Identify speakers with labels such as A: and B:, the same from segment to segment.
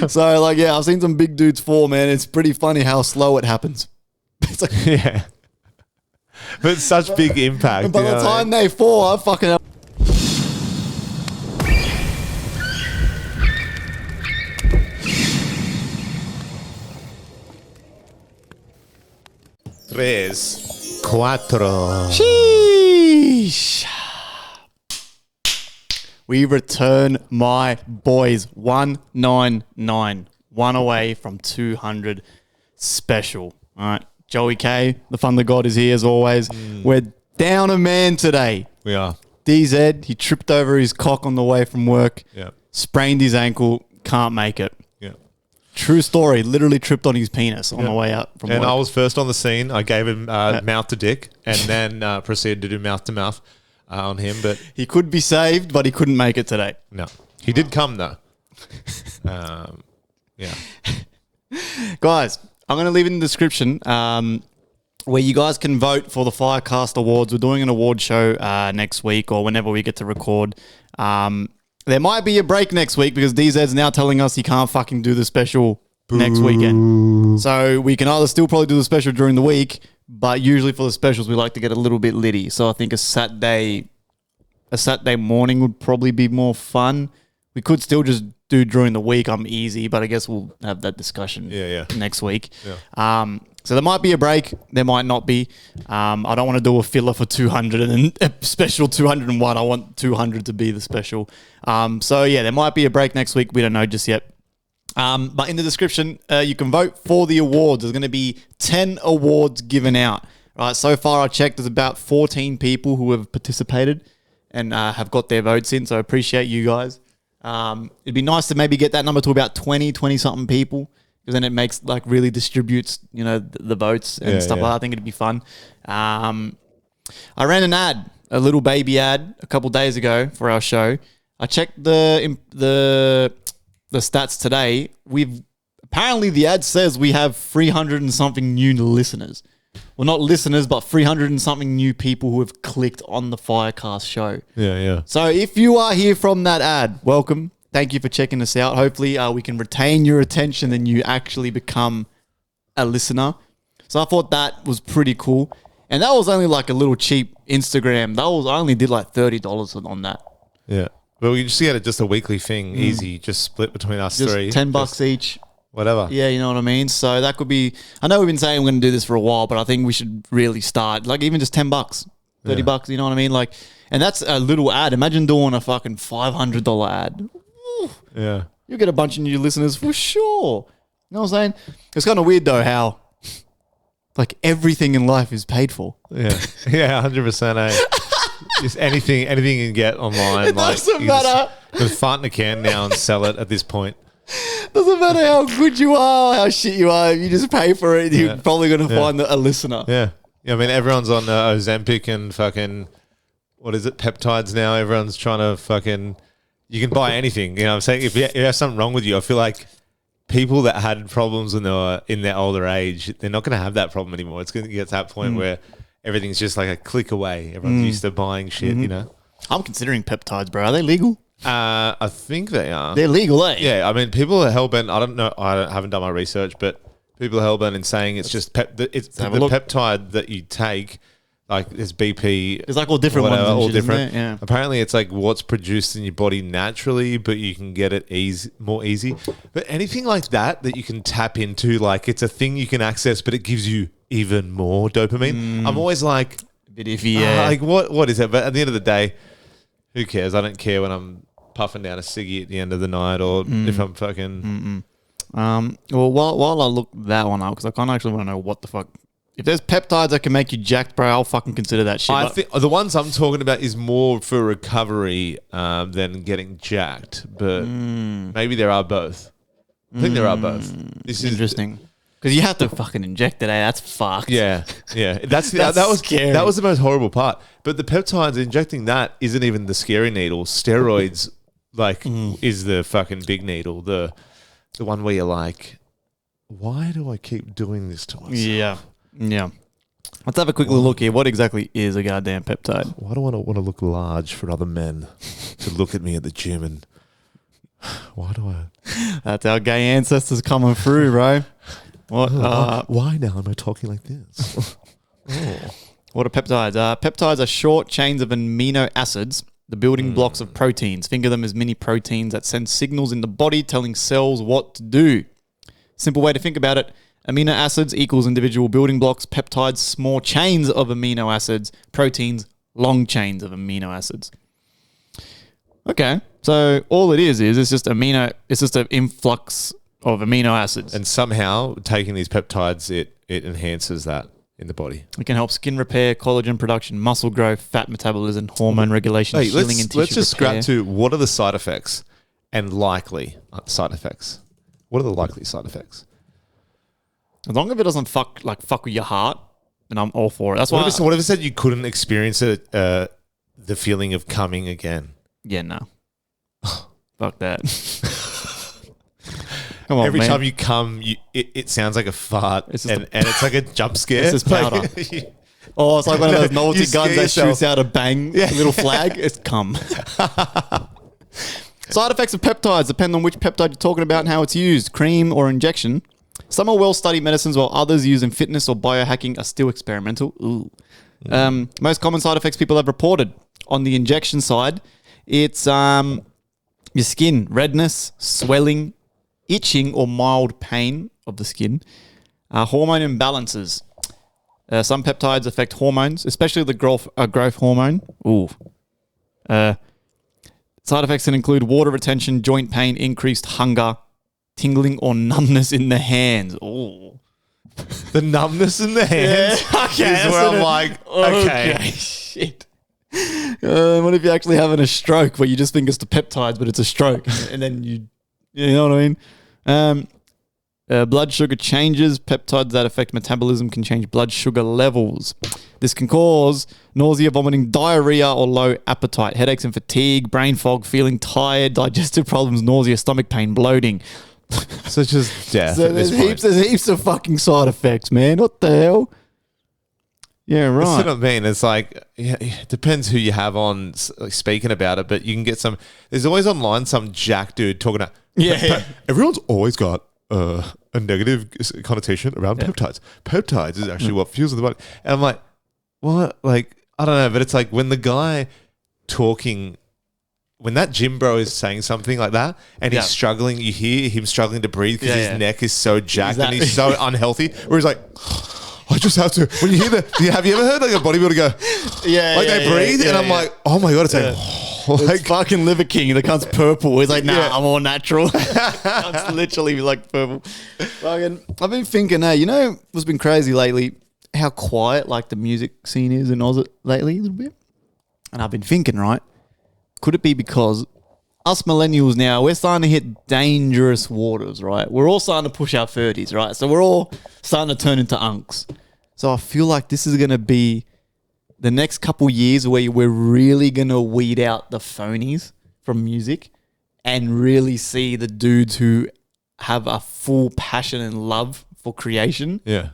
A: So, like, yeah, I've seen some big dudes fall, man. It's pretty funny how slow it happens. It's like,
B: Yeah. But it's such big impact.
A: and by the time they fall, I fucking...
B: Tres, cuatro.
A: Sheesh. We return, my boys. 199. One away from 200 special. All right. Joey K, the Thunder God, is here as always. We're down a man today.
B: We are.
A: DZ, he tripped over his cock on the way from work.
B: Yeah.
A: Sprained his ankle. Can't make it.
B: Yeah.
A: True story. Literally tripped on his penis on the way out from work.
B: And I was first on the scene. I gave him mouth to dick and then proceeded to do mouth to mouth on him. But
A: he could be saved, but he couldn't make it today.
B: no, he did come though. Yeah.
A: Guys, I'm going to leave it in the description where you guys can vote for the FireCast Awards. We're doing an award show next week or whenever we get to record. There might be a break next week because DZ's now telling us he can't fucking do the special next weekend. So we can either still probably do the special during the week, but usually for the specials we like to get a little bit litty. So I think a Saturday morning would probably be more fun. We could still just do during the week. I'm easy, but I guess we'll have that discussion next week. Yeah. So there might be a break. There might not be. I don't want to do a filler for 200 and then a special 201. I want 200 to be the special. So yeah, there might be a break next week. We don't know just yet. But in the description, you can vote for the awards. There's going to be 10 awards given out. Right. So far, I checked. There's about 14 people who have participated and have got their votes in. So I appreciate you guys. It'd be nice to maybe get that number to about 20-something people. Because then it makes like really distributes, the votes and stuff like that. I think it'd be fun. I ran an ad, a little baby ad, a couple days ago for our show. I checked the stats today. Apparently the ad says we have 300 and something new listeners. Well, not listeners, but 300 and something new people who have clicked on the FireCast show.
B: Yeah.
A: So if you are here from that ad, welcome. Thank you for checking us out. Hopefully we can retain your attention and you actually become a listener. So I thought that was pretty cool. And that was only like a little cheap Instagram. I only did like $30 on that.
B: Yeah. But we just get it just a weekly thing, easy, just split between us
A: just
B: three.
A: $10 each.
B: Whatever.
A: Yeah, you know what I mean? So that could be, I know we've been saying we're going to do this for a while, but I think we should really start, like even just $10, $30, you know what I mean? Like, and that's a little ad. Imagine doing a fucking $500 ad.
B: Yeah.
A: You'll get a bunch of new listeners for sure. You know what I'm saying? It's kind of weird though how like everything in life is paid for.
B: Yeah. Yeah, 100%. Just anything you can get online.
A: It doesn't matter.
B: Just fart in a can now and sell it at this point.
A: Doesn't matter how good you are, how shit you are. If you just pay for it, you're probably going to find a listener.
B: Yeah. I mean, everyone's on Ozempic and fucking, what is it, peptides now. Everyone's trying to fucking... You can buy anything. You know what I'm saying? If you have something wrong with you, I feel like people that had problems when they were in their older age, they're not going to have that problem anymore. It's going to get to that point where everything's just like a click away. Everyone's used to buying shit,
A: I'm considering peptides, bro. Are they legal?
B: I think they are.
A: They're legal, eh?
B: Yeah, I mean, people are hellbent. I don't know. Haven't done my research, but people are hellbent in saying it's just the peptide that you take. Like there's BP.
A: There's like all different ones.
B: All different.
A: Yeah.
B: Apparently, it's like what's produced in your body naturally, but you can get it more easy. But anything like that you can tap into, like it's a thing you can access, but it gives you even more dopamine. I'm always like,
A: a bit iffy,
B: like what is it? But at the end of the day, who cares? I don't care when I'm puffing down a ciggy at the end of the night, or if I'm fucking.
A: Well, while I look that one up, because I kind of actually want to know what the fuck. If there's peptides that can make you jacked, bro, I'll fucking consider that shit.
B: I think the ones I'm talking about is more for recovery than getting jacked, but maybe there are both. I think there are both. This is
A: interesting because you have to fucking inject it. That's fucked.
B: Yeah. That was
A: scary.
B: That was the most horrible part. But the peptides, injecting that isn't even the scary needle. Steroids, is the fucking big needle. The one where you're like, why do I keep doing this to myself?
A: Yeah. Let's have a quick look here. What exactly is a goddamn peptide?
B: Why do I want to look large for other men to look at me at the gym and Why do I?
A: That's our gay ancestors coming through, bro. What?
B: Why now am I talking like this?
A: What are peptides? Peptides are short chains of amino acids, the building blocks of proteins. Think of them as mini proteins that send signals in the body telling cells what to do. Simple way to think about it. Amino acids equals individual building blocks. Peptides, small chains of amino acids. Proteins, long chains of amino acids. Okay, so all it is it's just it's just an influx of amino acids.
B: And somehow taking these peptides, it enhances that in the body.
A: It can help skin repair, collagen production, muscle growth, fat metabolism, hormone regulation, healing and tissue
B: let's just
A: repair.
B: scrap to what are the side effects and likely side effects. What are the likely side effects?
A: As long as it doesn't fuck with your heart, then I'm all for it. That's why.
B: What if it said you couldn't experience it, the feeling of coming again?
A: Yeah, no. Fuck that. Come on,
B: Every
A: man.
B: time you come, it sounds like a fart,
A: It's just
B: and it's like a jump scare.
A: It's just powder. Oh, it's like one of those novelty guns that shoots out a bang, a little flag. It's cum. Side effects of peptides depend on which peptide you're talking about and how it's used, cream or injection. Some are well-studied medicines, while others used in fitness or biohacking are still experimental. Ooh. Most common side effects people have reported. On the injection side, it's your skin, redness, swelling, itching or mild pain of the skin, hormone imbalances. Some peptides affect hormones, especially the growth hormone. Ooh. Side effects can include water retention, joint pain, increased hunger, tingling or numbness in the hands. Ooh.
B: The numbness in the hands is where I'm like, okay.
A: Shit. What if you're actually having a stroke where you just think it's the peptides, but it's a stroke, and then you know what I mean? Blood sugar changes. Peptides that affect metabolism can change blood sugar levels. This can cause nausea, vomiting, diarrhea, or low appetite, headaches and fatigue, brain fog, feeling tired, digestive problems, nausea, stomach pain, bloating.
B: So it's just death.
A: So there's heaps of fucking side effects, man. What the hell? Yeah, right.
B: That's what I mean. It's like, it depends who you have on speaking about it, but you can get some. There's always online some jack dude talking about.
A: Yeah.
B: Everyone's always got a negative connotation around peptides. Peptides is actually what fuels the body. And I'm like, what? Like, I don't know, but it's like when the guy talking. When that gym bro is saying something like that and he's struggling, you hear him struggling to breathe because his neck is so jacked and he's so unhealthy. Where he's like, I just have to. When you hear have you ever heard like a bodybuilder go, they breathe? And I'm like, oh my God, it's like
A: it's fucking Liver King. The cunt's purple. He's like, nah, I'm all natural. It's literally like purple. Fucking, I've been thinking, you know what's been crazy lately? How quiet like the music scene is in Oz lately a little bit. And I've been thinking, right? Could it be because us millennials now, we're starting to hit dangerous waters, right? We're all starting to push our 30s, right? So we're all starting to turn into unks. So I feel like this is going to be the next couple years where we're really going to weed out the phonies from music and really see the dudes who have a full passion and love for creation.
B: Yeah.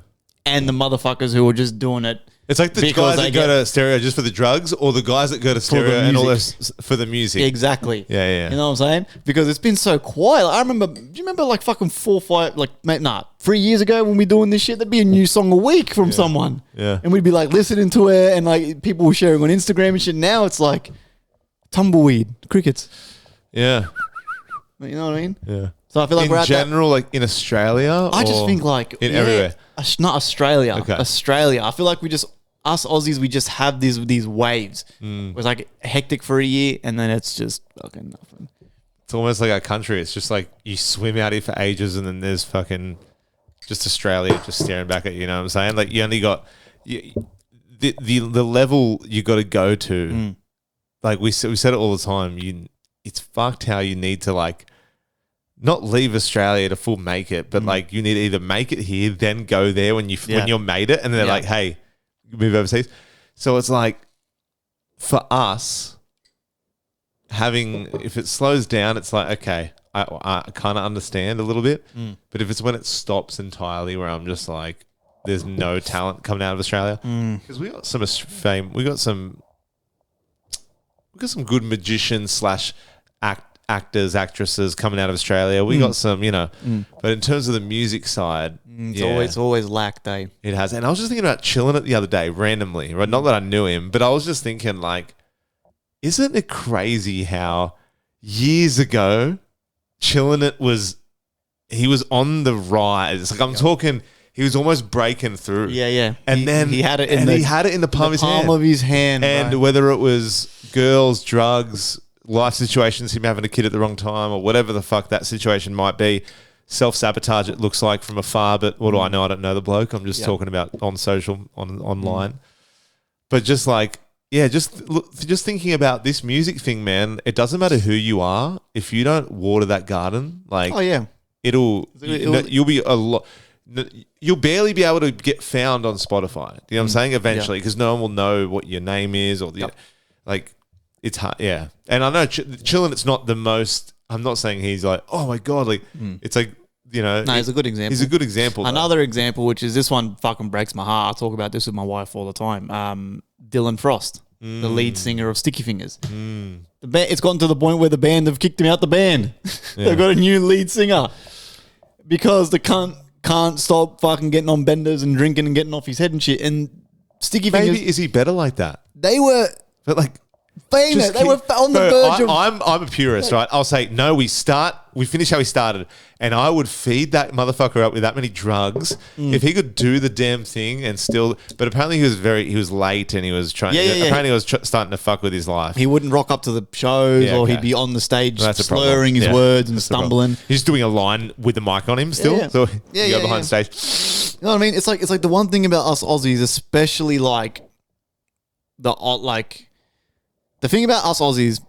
A: And the motherfuckers who are just doing it.
B: It's like the guys that go to stereo just for the drugs or the guys that go to stereo and all this for the music.
A: Exactly.
B: Yeah.
A: You know what I'm saying? Because it's been so quiet. I remember, do you remember like fucking 3 years ago when we doing this shit, there'd be a new song a week from someone.
B: Yeah.
A: And we'd be like listening to it and like people were sharing on Instagram and shit. Now it's like tumbleweed, crickets.
B: Yeah.
A: You know what I mean?
B: Yeah.
A: So I feel like
B: in general, like in Australia?
A: I just think like
B: everywhere.
A: Not Australia.
B: Okay.
A: Australia. I feel like us Aussies, we just have these waves. It was like hectic for a year and then it's just fucking nothing.
B: It's almost like our country. It's just like you swim out here for ages and then there's fucking just Australia just staring back at you. You know what I'm saying? Like you only got the level you got to go to. Like we said it all the time. It's fucked how you need to like not leave Australia to full make it, but like you need to either make it here, then go there when you're made it, and then they're like, hey, move overseas. So it's like for us if it slows down, it's like, okay, I kind of understand a little bit, but if it's when it stops entirely where I'm just like, there's no talent coming out of Australia because we got some fame, we got some good magicians / actors, actresses coming out of Australia. We got some, but in terms of the music side,
A: it's always lacked, eh?
B: it has. And I was just thinking about Chilling It the other day randomly, right? Not that I knew him, but I was just thinking, like, isn't it crazy how years ago Chilling It he was on the rise. Like, I'm talking, he was almost breaking through.
A: Yeah.
B: And then
A: he had it
B: in the palm
A: of his hand.
B: And
A: right?
B: whether it was girls, drugs, life situations, him having a kid at the wrong time, or whatever the fuck that situation might be, self-sabotage it looks like from afar. But what do I know? I don't know the bloke. I'm just talking about on social, online. But just like, just thinking about this music thing, man. It doesn't matter who you are if you don't water that garden. Like, you'll be a lot. You'll barely be able to get found on Spotify. You know what I'm saying? Eventually, because no one will know what your name is, or like, it's hard. Yeah, and I know Chillin'. It's not the most. I'm not saying he's like, oh my god, like it's like. No,
A: he's a good example.
B: He's a good example.
A: Another example, which is this one fucking breaks my heart. I talk about this with my wife all the time. Dylan Frost, the lead singer of Sticky Fingers. It's gotten to the point where the band have kicked him out the band. They've got a new lead singer because the cunt can't stop fucking getting on benders and drinking and getting off his head and shit. And Sticky Fingers...
B: Maybe is he better like that?
A: They were...
B: But like...
A: Famous. They were on the verge of...
B: I'm a purist, right? I'll say, no, we finish how we started, and I would feed that motherfucker up with that many drugs if he could do the damn thing and still... But apparently he was late and he was trying... Apparently he was starting to fuck with his life.
A: He wouldn't rock up to the shows or he'd be on the stage slurring his words and stumbling.
B: He's doing a line with the mic on him still. So you go behind stage.
A: You know what I mean? It's like the one thing about us Aussies, especially like the thing about us Aussies,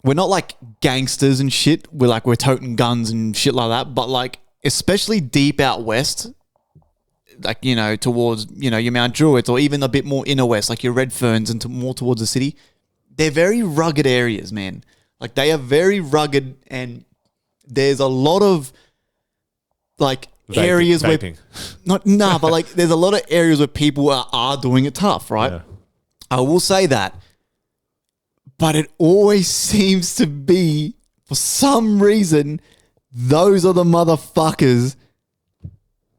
A: we're not like gangsters and shit. We're toting guns and shit like that. But like, especially deep out west, like, towards, your Mount Druitt or even a bit more inner west, like your Redferns and more towards the city, they're very rugged areas, man. Like, they are very rugged, and there's a lot of like areas
B: vaping.
A: But like there's a lot of areas where people are doing it tough, right? Yeah. I will say that. But it always seems to be, for some reason, those are the motherfuckers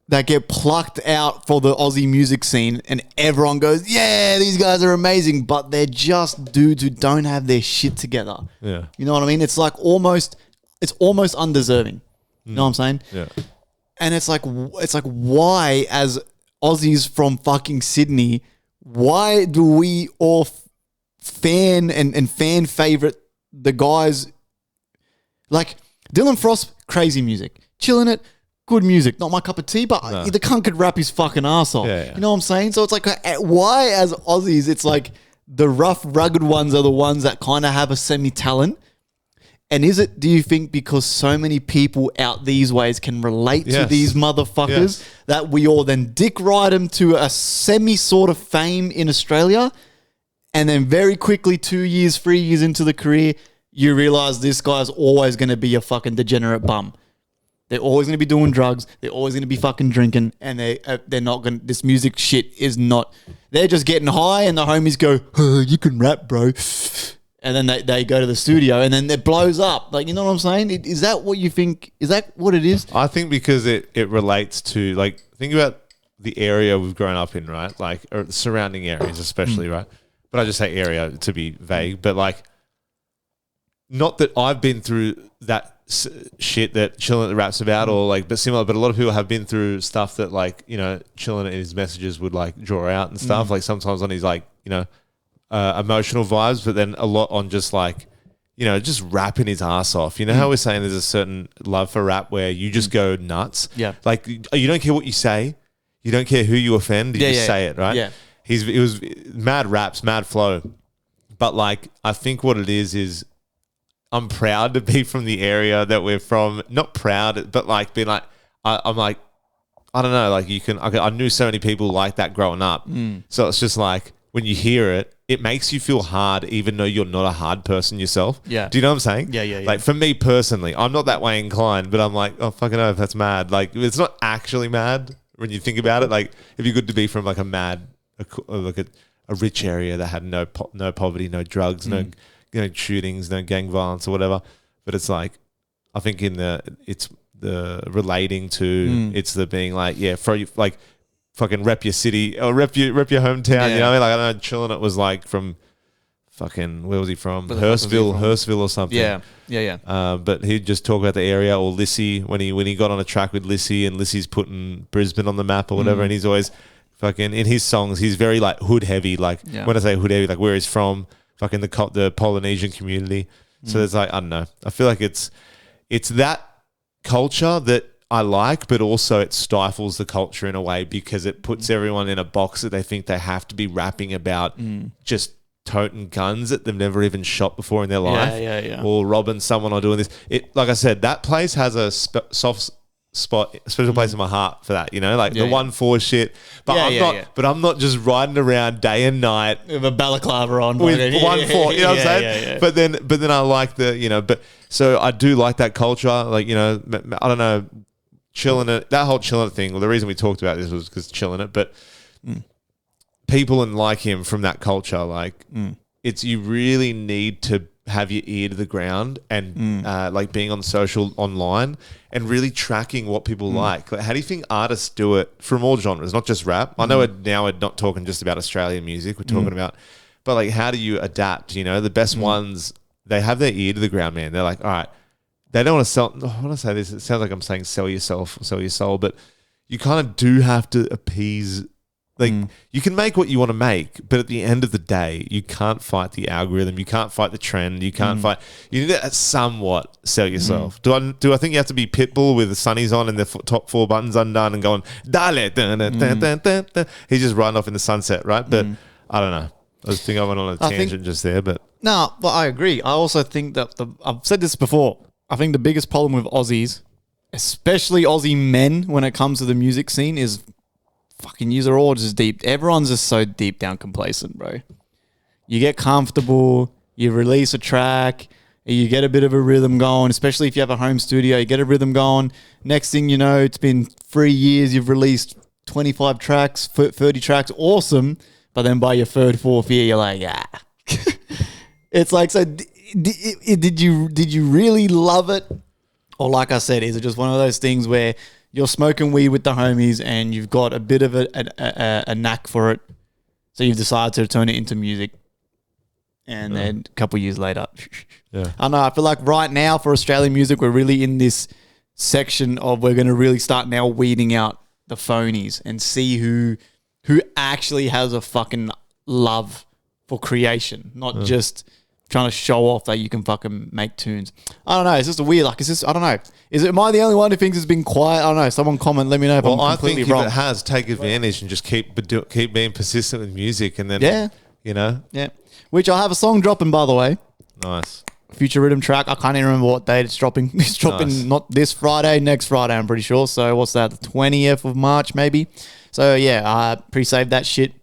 A: that get plucked out for the Aussie music scene, and everyone goes, yeah, these guys are amazing, but they're just dudes who don't have their shit together.
B: Yeah.
A: You know what I mean? It's like almost undeserving. You know what I'm saying?
B: Yeah. And
A: it's like why, as Aussies from fucking Sydney, why do we all fan favorite the guys like Dylan Frost? Crazy music. Chilling It, good music. Not my cup of tea, but the cunt could rap his fucking ass off.
B: Yeah.
A: You know what I'm saying? So it's like, why as Aussies, it's like the rough, rugged ones are the ones that kind of have a semi-talent. And do you think because so many people out these ways can relate to these motherfuckers that we all then dick ride them to a semi sort of fame in Australia? And then very quickly, 2 years, 3 years into the career, you realize this guy's always going to be a fucking degenerate bum. They're always going to be doing drugs. They're always going to be fucking drinking. And they're not going to... This music shit is not... They're just getting high and the homies go, oh, you can rap, bro. And then they go to the studio and then it blows up. Like, you know what I'm saying? Is that what you think? Is that what it is?
B: I think because it relates to... Like, think about the area we've grown up in, right? Like, or the surrounding areas especially, right? But I just say area to be vague. But like, not that I've been through that shit that Chillin' It raps about, or like, but similar. But a lot of people have been through stuff that, like, Chillin' It in his messages would like draw out and stuff. Like sometimes on his like, emotional vibes, but then a lot on just like, just rapping his ass off. You know how we're saying there's a certain love for rap where you just go nuts.
A: Yeah.
B: Like you don't care what you say, you don't care who you offend, you just say it, right?
A: Yeah.
B: It was mad raps, mad flow. But like, I think what it is I'm proud to be from the area that we're from. Not proud, but like being like, I'm like, I don't know, like I knew so many people like that growing up. So it's just like, when you hear it, it makes you feel hard even though you're not a hard person yourself.
A: Yeah.
B: Do you know what I'm saying?
A: Yeah.
B: Like for me personally, I'm not that way inclined, but I'm like, oh, fucking hell, that's mad. Like it's not actually mad when you think about it. Like it'd be good to be from like a rich area that had no poverty, no drugs, no shootings, no gang violence or whatever. but it's like, I think it's the relating to, it's the being like, like fucking rep your city or rep your hometown. You know what I mean? Like, I don't know, Chillin' It was like from fucking, where was he from? Hurstville or something.
A: Yeah.
B: But he'd just talk about the area, or Lissy when he got on a track with Lissy, and Lissy's putting Brisbane on the map or whatever, and he's always fucking in his songs. He's very like hood heavy. Like when I say hood heavy, like where he's from, fucking the Polynesian community. So there's like, I don't know. I feel like it's that culture that I like, but also it stifles the culture in a way because it puts everyone in a box that they think they have to be rapping about just toting guns that they've never even shot before in their life, or robbing someone or doing this. It, like I said, that place has a soft spot, special place in my heart for that. You know, like the 1-4 shit. But I'm not just riding around day and night
A: with a balaclava on
B: with 1-4. You know what I'm saying? But then I like but so I do like that culture. Like, you know, I don't know, Chillin' It, that whole Chillin' It thing. Well, the reason we talked about this was because Chillin' It, but. People and like him from that culture, like it's, you really need to have your ear to the ground and like being on social online and really tracking what people like. How do you think artists do it from all genres, not just rap? I know we're not talking just about Australian music. We're talking about, but like, how do you adapt? You know, the best ones, they have their ear to the ground, man. They're like, all right, they don't want to sell. I want to say this. It sounds like I'm saying sell yourself, sell your soul, but you kind of do have to appease. Like, you can make what you want to make, but at the end of the day, you can't fight the algorithm. You can't fight the trend. You can't fight. You need to somewhat sell yourself. Do I think you have to be Pitbull with the sunnies on and the top 4 buttons undone and going, dale, dun, dun, dun, dun, dun, dun. He's just riding off in the sunset, right? But I don't know. I just think I went on a tangent just there. But
A: no, but I agree. I also think that I've said this before. I think the biggest problem with Aussies, especially Aussie men, when it comes to the music scene, is fucking you're all just deep. Everyone's just so deep down complacent, bro. You get comfortable, you release a track, you get a bit of a rhythm going, especially if you have a home studio, you get a rhythm going. Next thing you know, it's been 3 years, you've released 25 tracks, 30 tracks, awesome. But then by your third, fourth year, you're like, It's like, so did you really love it? Or like I said, is it just one of those things where you're smoking weed with the homies and you've got a bit of a knack for it, so you've decided to turn it into music, and then a couple of years later, I know. I feel like right now for Australian music, we're really in this section of we're going to really start now weeding out the phonies and see who actually has a fucking love for creation, not just trying to show off that you can fucking make tunes. I don't know. It's just a weird, like, it's just, I don't know. Am I the only one who thinks it's been quiet? I don't know. Someone comment, let me know if I'm completely wrong.
B: If it has, take advantage and just keep being persistent with music, and then, you know?
A: Yeah. Which I have a song dropping, by the way.
B: Nice.
A: Future rhythm track. I can't even remember what date it's dropping. It's dropping not this Friday, next Friday, I'm pretty sure. So what's that? The 20th of March, maybe? So yeah, I pre-saved that shit.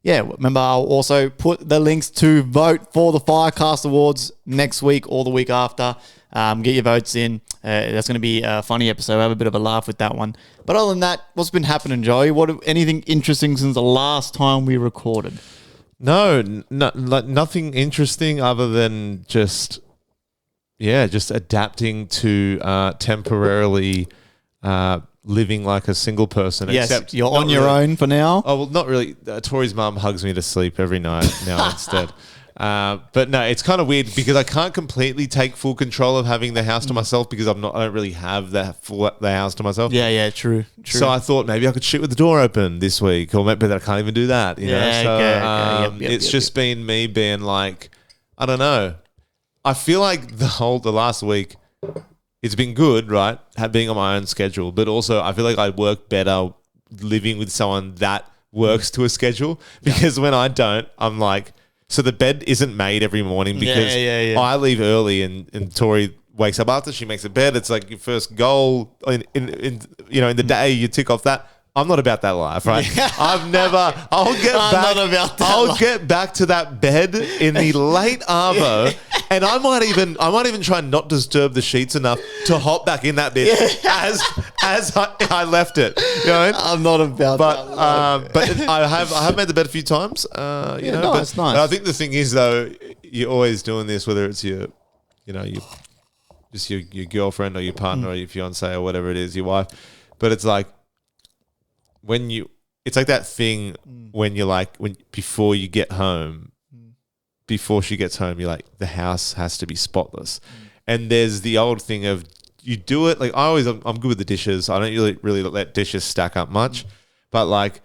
A: Remember, I'll also put the links to vote for the FireCast Awards next week or the week after. Get your votes in. That's going to be a funny episode. I have a bit of a laugh with that one. But other than that, what's been happening, Joey? Anything interesting since the last time we recorded?
B: No, like nothing interesting other than just adapting to temporarily living like a single person.
A: Yes,
B: except
A: you're on your own for now.
B: Oh, well, not really. Tori's mum hugs me to sleep every night now instead. But no, it's kind of weird because I can't completely take full control of having the house to myself because I don't really have the house to myself.
A: Yeah, true.
B: So I thought maybe I could shit with the door open this week, or maybe I can't even do that. You know? So it's just been me being like, I don't know. I feel like the last week, it's been good, right? Being on my own schedule, but also I feel like I work better living with someone that works to a schedule, because when I don't, I'm like, so the bed isn't made every morning because I leave early and Tori wakes up after she makes the bed. It's like your first goal in the day, you tick off that. I'm not about that life, right? I'll get back to that bed in the late arvo, and I might even try and not disturb the sheets enough to hop back in that bed as I left it. You know what I mean?
A: I'm not about that.
B: But I have made the bed a few times.
A: Nice.
B: But I think the thing is though, you're always doing this, whether it's your your just your girlfriend or your partner or your fiance or whatever it is, your wife. But it's like it's like that thing when you're like before you get home, before she gets home, you're like the house has to be spotless, and there's the old thing of you do it like I'm good with the dishes. I don't really let dishes stack up much, but like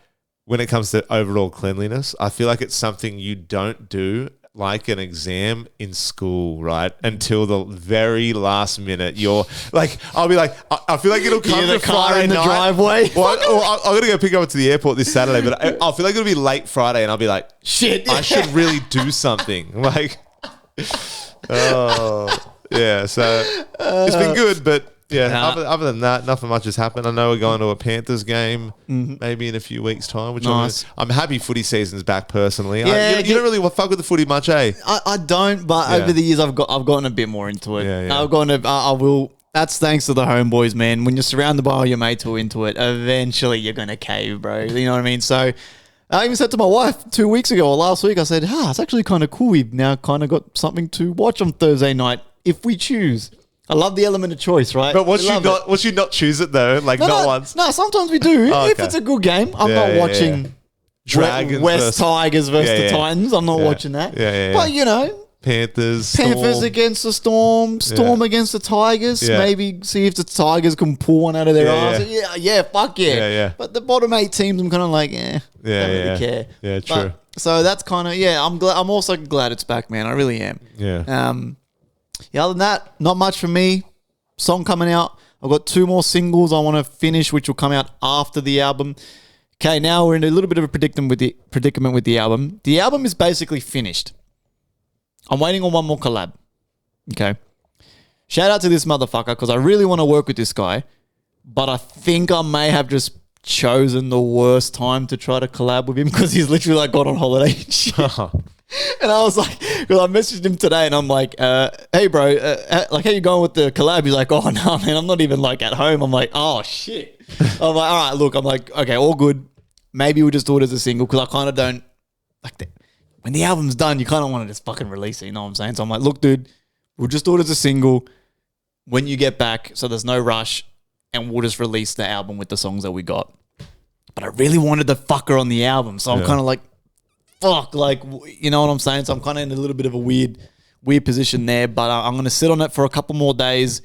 B: when it comes to overall cleanliness, I feel like it's something you don't do like an exam in school, right? Until the very last minute. You're like, I'll be like, I feel like it'll come to Friday
A: in the
B: night.
A: driveway.
B: Well, I'm going to go pick up to the airport this Saturday, but I feel like it'll be late Friday and I'll be like,
A: shit,
B: I should really do something. Like, oh, yeah. So it's been good, but yeah, other than that, nothing much has happened. I know we're going to a Panthers game maybe in a few weeks' time, which
A: nice.
B: I'm happy footy season's back personally.
A: Yeah,
B: you don't really fuck with the footy much, eh?
A: I don't, but over the years I've gotten a bit more into it.
B: Yeah.
A: I will. That's thanks to the homeboys, man. When you're surrounded by all your mates who are into it, eventually you're gonna cave, bro. You know what I mean? So I even said to my wife 2 weeks ago or last week, I said, it's actually kind of cool. We've now kind of got something to watch on Thursday night if we choose. I love the element of choice, right?
B: But once you not choose it though, like not once.
A: No, sometimes we do.
B: Oh,
A: if it's a good game, I'm not watching
B: Dragons
A: West Tigers versus the Titans. I'm not watching that.
B: Yeah.
A: But you know,
B: Panthers
A: against the Storm against the Tigers.
B: Yeah.
A: Maybe see if the Tigers can pull one out of their arse. Yeah, fuck yeah.
B: Yeah.
A: But the bottom 8 teams, I'm kind of like, don't really care.
B: Yeah, true.
A: So that's kind of I'm glad. I'm also glad it's back, man. I really am.
B: Yeah.
A: Other than that, not much from me. Song coming out. I've got 2 more singles I want to finish, which will come out after the album. Okay, now we're in a little bit of a predicament with the album. The album is basically finished. I'm waiting on one more collab. Okay. Shout out to this motherfucker because I really want to work with this guy, but I think I may have just chosen the worst time to try to collab with him because he's literally like got on holiday and shit. And I was like, because I messaged him today and I'm like, hey bro, like how you going with the collab? He's like, oh no man, I'm not even like at home. I'm like, oh shit. I'm like, all right, look, I'm like, okay, all good. Maybe we'll just do it as a single because I kind of don't like that. When the album's done, you kind of want to just fucking release it, you know what I'm saying? So I'm like, look dude, we'll just do it as a single when you get back so there's no rush and we'll just release the album with the songs that we got. But I really wanted the fucker on the album. So I'm kind of like, fuck, like, you know what I'm saying? So I'm kind of in a little bit of a weird position there, but I'm going to sit on it for a couple more days.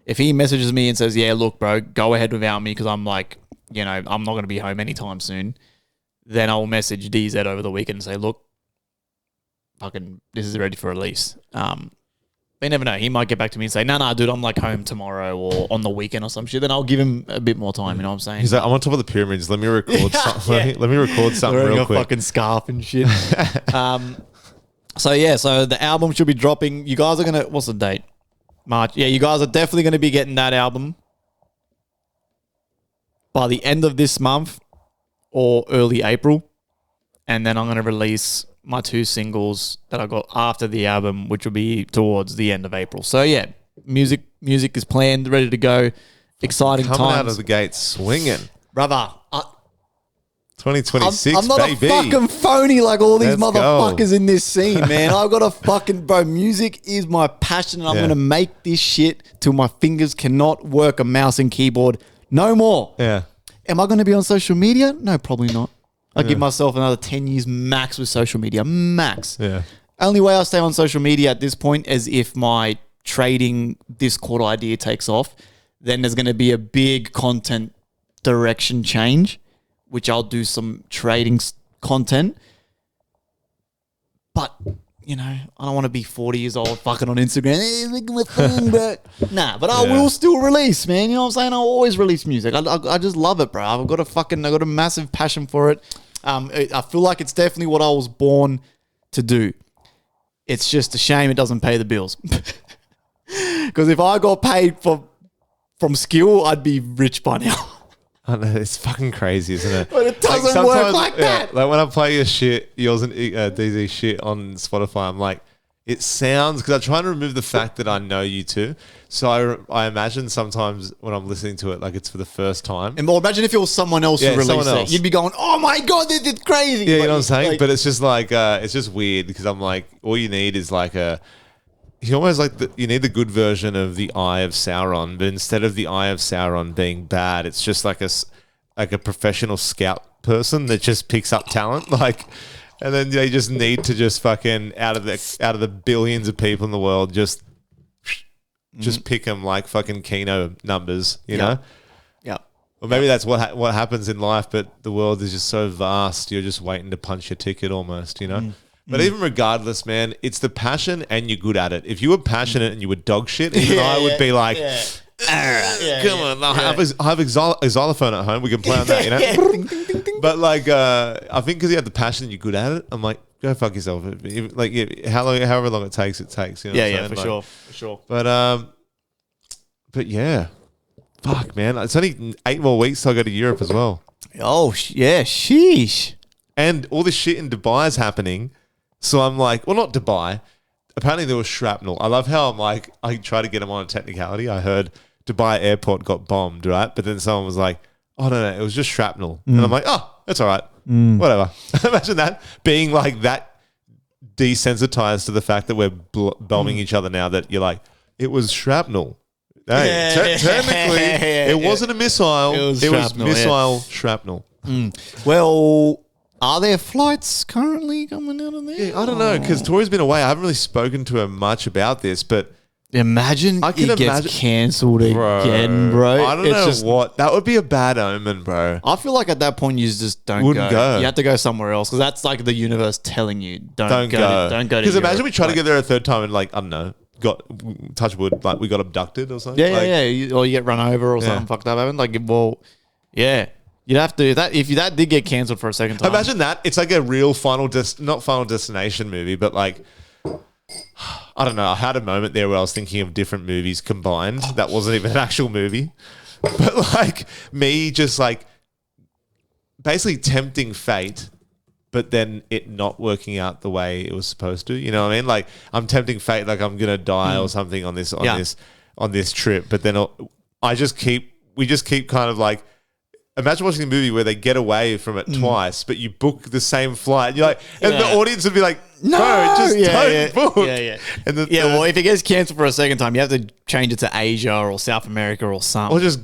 A: If he messages me and says, yeah, look, bro, go ahead without me because I'm like, you know, I'm not going to be home anytime soon, then I'll message DZ over the weekend and say, look, fucking, this is ready for release. They never know. He might get back to me and say, no, dude, I'm like home tomorrow or on the weekend or some shit. Then I'll give him a bit more time, you know what I'm saying?
B: He's like, I'm on top of the pyramids. Let me record something. Let me record something
A: wearing
B: real
A: a
B: quick.
A: Fucking scarf and shit. So the album should be dropping. You guys are going to, what's the date? March. Yeah, you guys are definitely going to be getting that album by the end of this month or early April. And then I'm going to release my 2 singles that I got after the album, which will be towards the end of April. So yeah, music is planned, ready to go. Exciting
B: Coming
A: times.
B: out of the gate swinging.
A: Brother,
B: 2026,
A: I'm not
B: baby.
A: a fucking phony like all these
B: Let's
A: motherfuckers in this scene, man. I've got a fucking, bro, music is my passion and I'm going to make this shit till my fingers cannot work a mouse and keyboard no more.
B: Yeah.
A: Am I going to be on social media? No, probably not. I'll give myself another 10 years max with social media. Max.
B: Yeah.
A: Only way I'll stay on social media at this point is if my trading Discord idea takes off. Then there's going to be a big content direction change, which I'll do some trading content. But, you know, I don't want to be 40 years old fucking on Instagram. Hey, look at my thing, bro. Nah, but I will still release, man. You know what I'm saying? I'll always release music. I just love it, bro. I've got a massive passion for it. I feel like it's definitely what I was born to do. It's just a shame it doesn't pay the bills. Because if I got paid from skill, I'd be rich by now.
B: I know, it's fucking crazy, isn't it?
A: But it doesn't work like that.
B: Like when I play your shit, yours and DZ shit on Spotify, I'm like, it sounds, because I try to remove the fact that I know you too. So I imagine sometimes when I'm listening to it, like it's for the first time.
A: And well, imagine if it was someone else who released it. You'd be going, oh my God, this is crazy.
B: Yeah, you know what I'm saying? But it's just like, it's just weird because I'm like, all you need is like he almost like you need the good version of the Eye of Sauron, but instead of the Eye of Sauron being bad, it's just like a professional scout person that just picks up talent, like, and then they just need to just fucking out of the billions of people in the world, just pick them like fucking Keno numbers, you know?
A: Yeah.
B: Or maybe that's what happens in life, but the world is just so vast, you're just waiting to punch your ticket almost, you know? But even regardless, man, it's the passion and you're good at it. If you were passionate and you were dog shit, even I would be like, all right, come on, I have a xylophone at home. We can play on that, you know? But like, I think because you have the passion and you're good at it, I'm like, go fuck yourself. Like, however long it takes. You know what I'm saying?
A: For sure.
B: But yeah, fuck, man. It's only 8 more weeks till I go to Europe as well.
A: Oh, yeah, sheesh.
B: And all this shit in Dubai is happening. So I'm like, well, not Dubai. Apparently there was shrapnel. I love how I'm like, I try to get them on a technicality. I heard Dubai airport got bombed, right? But then someone was like, oh, no, it was just shrapnel. And I'm like, oh, that's all right. Whatever. Imagine that being like that desensitized to the fact that we're bombing each other now that you're like, it was shrapnel. Hey, technically, it wasn't a missile. It was missile shrapnel.
A: Well, are there flights currently coming out of there?
B: Yeah, I don't know, because Tori's been away. I haven't really spoken to her much about this, but
A: imagine it gets cancelled again, bro.
B: I don't know what. That would be a bad omen, bro.
A: I feel like at that point you just wouldn't go. You have to go somewhere else because that's like the universe telling you don't go. Don't go to
B: Because imagine we try to get there a third time and like, I don't know, got touch wood, like we got abducted or something.
A: Yeah. Or you get run over or something fucked up happened. Like, well, yeah. You'd have to if that did get cancelled for a second time.
B: Imagine that. It's like a real not Final Destination movie, but like, I don't know. I had a moment there where I was thinking of different movies combined. That wasn't even an actual movie, but like me just like basically tempting fate, but then it not working out the way it was supposed to. You know what I mean? Like I'm tempting fate, like I'm gonna die or something on this trip, but then we just keep kind of like. Imagine watching a movie where they get away from it twice, but you book the same flight. And you're like, and the audience would be like, no, just don't book. And
A: well, if it gets cancelled for a second time, you have to change it to Asia or South America or something.
B: Or just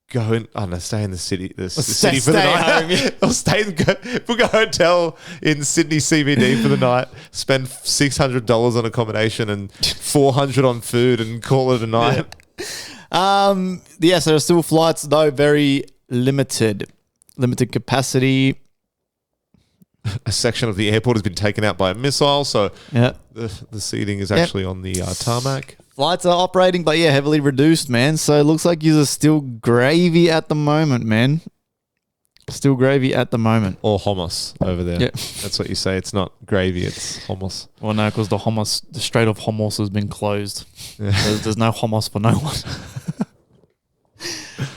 B: go and stay in the city. The city for the night. Or book a hotel in Sydney CBD for the night. Spend $600 on accommodation and $400 on food and call it a night.
A: So there's still flights though, very limited capacity.
B: A section of the airport has been taken out by a missile, so the seating is actually on the tarmac.
A: Flights are operating, but heavily reduced, man. So it looks like you're still gravy at the moment, man. Still gravy at the moment.
B: Or hummus over there. Yeah. That's what you say. It's not gravy, it's hummus.
A: Well, no, because the Strait of Hormuz has been closed. Yeah. There's no hummus for no one.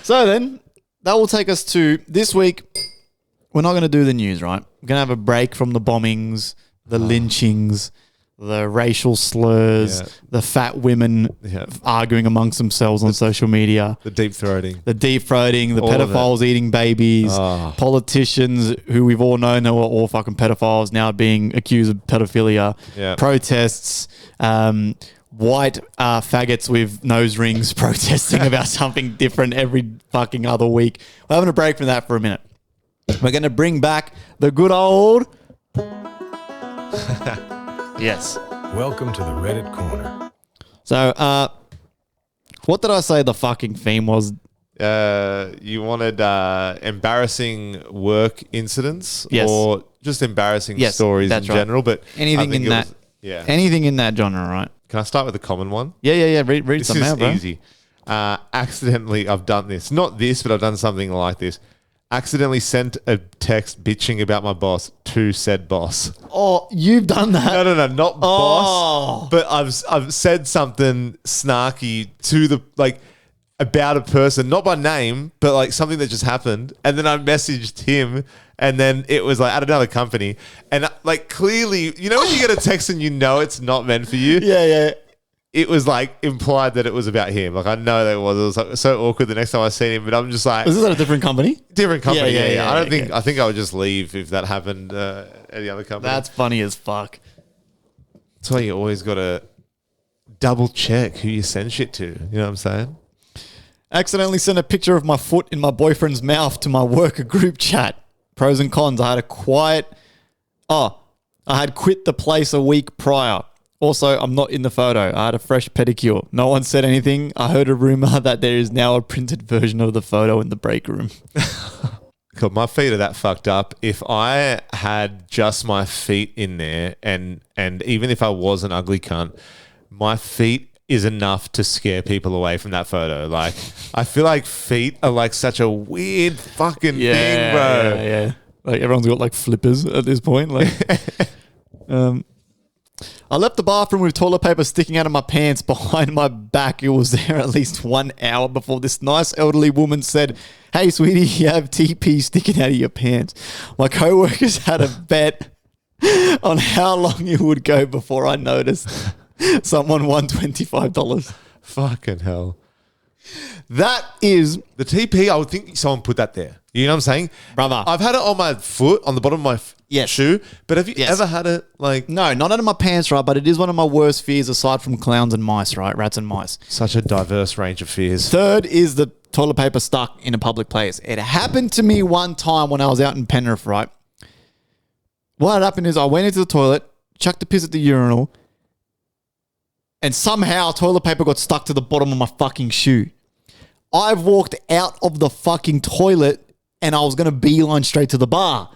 A: So then, that will take us to this week. We're not going to do the news, right? We're going to have a break from the bombings, the lynchings, the racial slurs, the fat women arguing amongst themselves on social media.
B: The deep throating.
A: The pedophiles eating babies, politicians who we've all known who are all fucking pedophiles now being accused of pedophilia, protests, white faggots with nose rings protesting about something different every fucking other week. We're having a break from that for a minute. We're going to bring back the good old... Yes.
C: Welcome to the Reddit Corner.
A: So, what did I say the fucking theme was?
B: You wanted embarrassing work incidents or just embarrassing stories in general, but
A: anything in that... Anything in that genre, right?
B: Can I start with a common one?
A: Yeah. Read some out, bro.
B: This is easy. Accidentally, I've done this. Not this, but I've done something like this. Accidentally sent a text bitching about my boss to said boss.
A: Oh, you've done that?
B: No, not boss. But I've said something snarky to about a person, not by name, but like something that just happened. And then I messaged him, and then it was like at another company. And like clearly, you know when you get a text and you know it's not meant for you?
A: Yeah.
B: It was like implied that it was about him. Like I know that it was. It was like so awkward the next time I seen him, but I'm just like,
A: was this at a different company?
B: Different company. Yeah. I think I would just leave if that happened at the other company.
A: That's funny as fuck.
B: That's why you always got to double check who you send shit to. You know what I'm saying?
A: Accidentally sent a picture of my foot in my boyfriend's mouth to my work group chat. Pros and cons. I had quit the place a week prior. Also, I'm not in the photo. I had a fresh pedicure. No one said anything. I heard a rumor that there is now a printed version of the photo in the break room.
B: God, my feet are that fucked up. If I had just my feet in there, and even if I was an ugly cunt, my feet is enough to scare people away from that photo. Like, I feel like feet are like such a weird fucking thing, bro.
A: Yeah. Like everyone's got like flippers at this point. Like, I left the bathroom with toilet paper sticking out of my pants behind my back. It was there at least 1 hour before this nice elderly woman said, "Hey, sweetie, you have TP sticking out of your pants." My co-workers had a bet on how long it would go before I noticed. Someone won $25.
B: Fucking hell.
A: That is...
B: The TP, I would think someone put that there. You know what I'm saying?
A: Brother.
B: I've had it on my foot, on the bottom of my shoe, but have you ever had it like...
A: No, not out of my pants, right? But it is one of my worst fears aside from clowns and mice, right? Rats and mice.
B: Such a diverse range of fears.
A: Third is the toilet paper stuck in a public place. It happened to me one time when I was out in Penrith, right? What had happened is I went into the toilet, chucked the piss at the urinal, and somehow toilet paper got stuck to the bottom of my fucking shoe. I've walked out of the fucking toilet and I was going to beeline straight to the bar.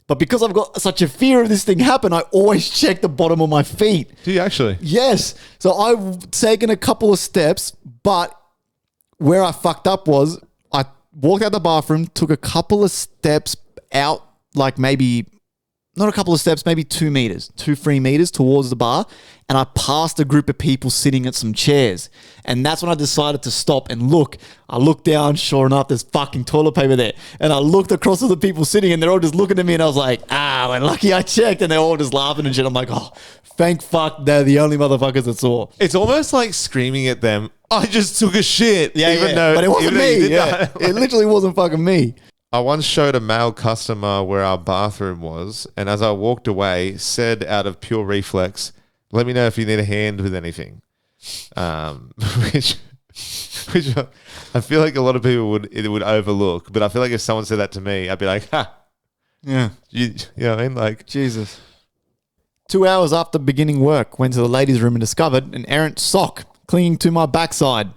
A: But because I've got such a fear of this thing happen, I always check the bottom of my feet.
B: Do you actually?
A: Yes. So I've taken a couple of steps, but where I fucked up was I walked out the bathroom, took a couple of steps out, like maybe... not a couple of steps, maybe 2 meters, 3 meters towards the bar. And I passed a group of people sitting at some chairs. And that's when I decided to stop and look. I looked down, sure enough, there's fucking toilet paper there. And I looked across at the people sitting and they're all just looking at me and I was like, we're lucky I checked. And they're all just laughing and shit. I'm like, oh, thank fuck they're the only motherfuckers that saw.
B: It's almost like screaming at them, I just took a shit.
A: Though, but it wasn't me. It literally wasn't fucking me.
B: I once showed a male customer where our bathroom was, and as I walked away, said out of pure reflex, "Let me know if you need a hand with anything." Which I feel like a lot of people would overlook, but I feel like if someone said that to me, I'd be like, "Ha,
A: yeah,
B: you know what I mean?" Like,
A: Jesus. 2 hours after beginning work, went to the ladies' room and discovered an errant sock clinging to my backside.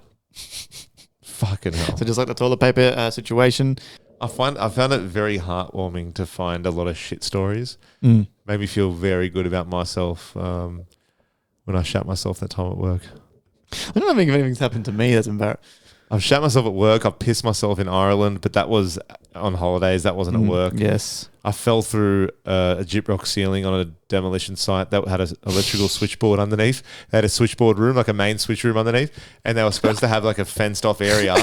B: Fucking hell!
A: So just like the toilet paper situation.
B: I found it very heartwarming to find a lot of shit stories. Made me feel very good about myself when I shat myself that time at work.
A: I don't think if anything's happened to me that's embarrassing.
B: I've shat myself at work. I've pissed myself in Ireland, but that was on holidays. That wasn't at work.
A: Yes.
B: I fell through a gyprock ceiling on a demolition site that had an electrical switchboard underneath. They had a switchboard room, like a main switch room underneath, and they were supposed to have like a fenced off area.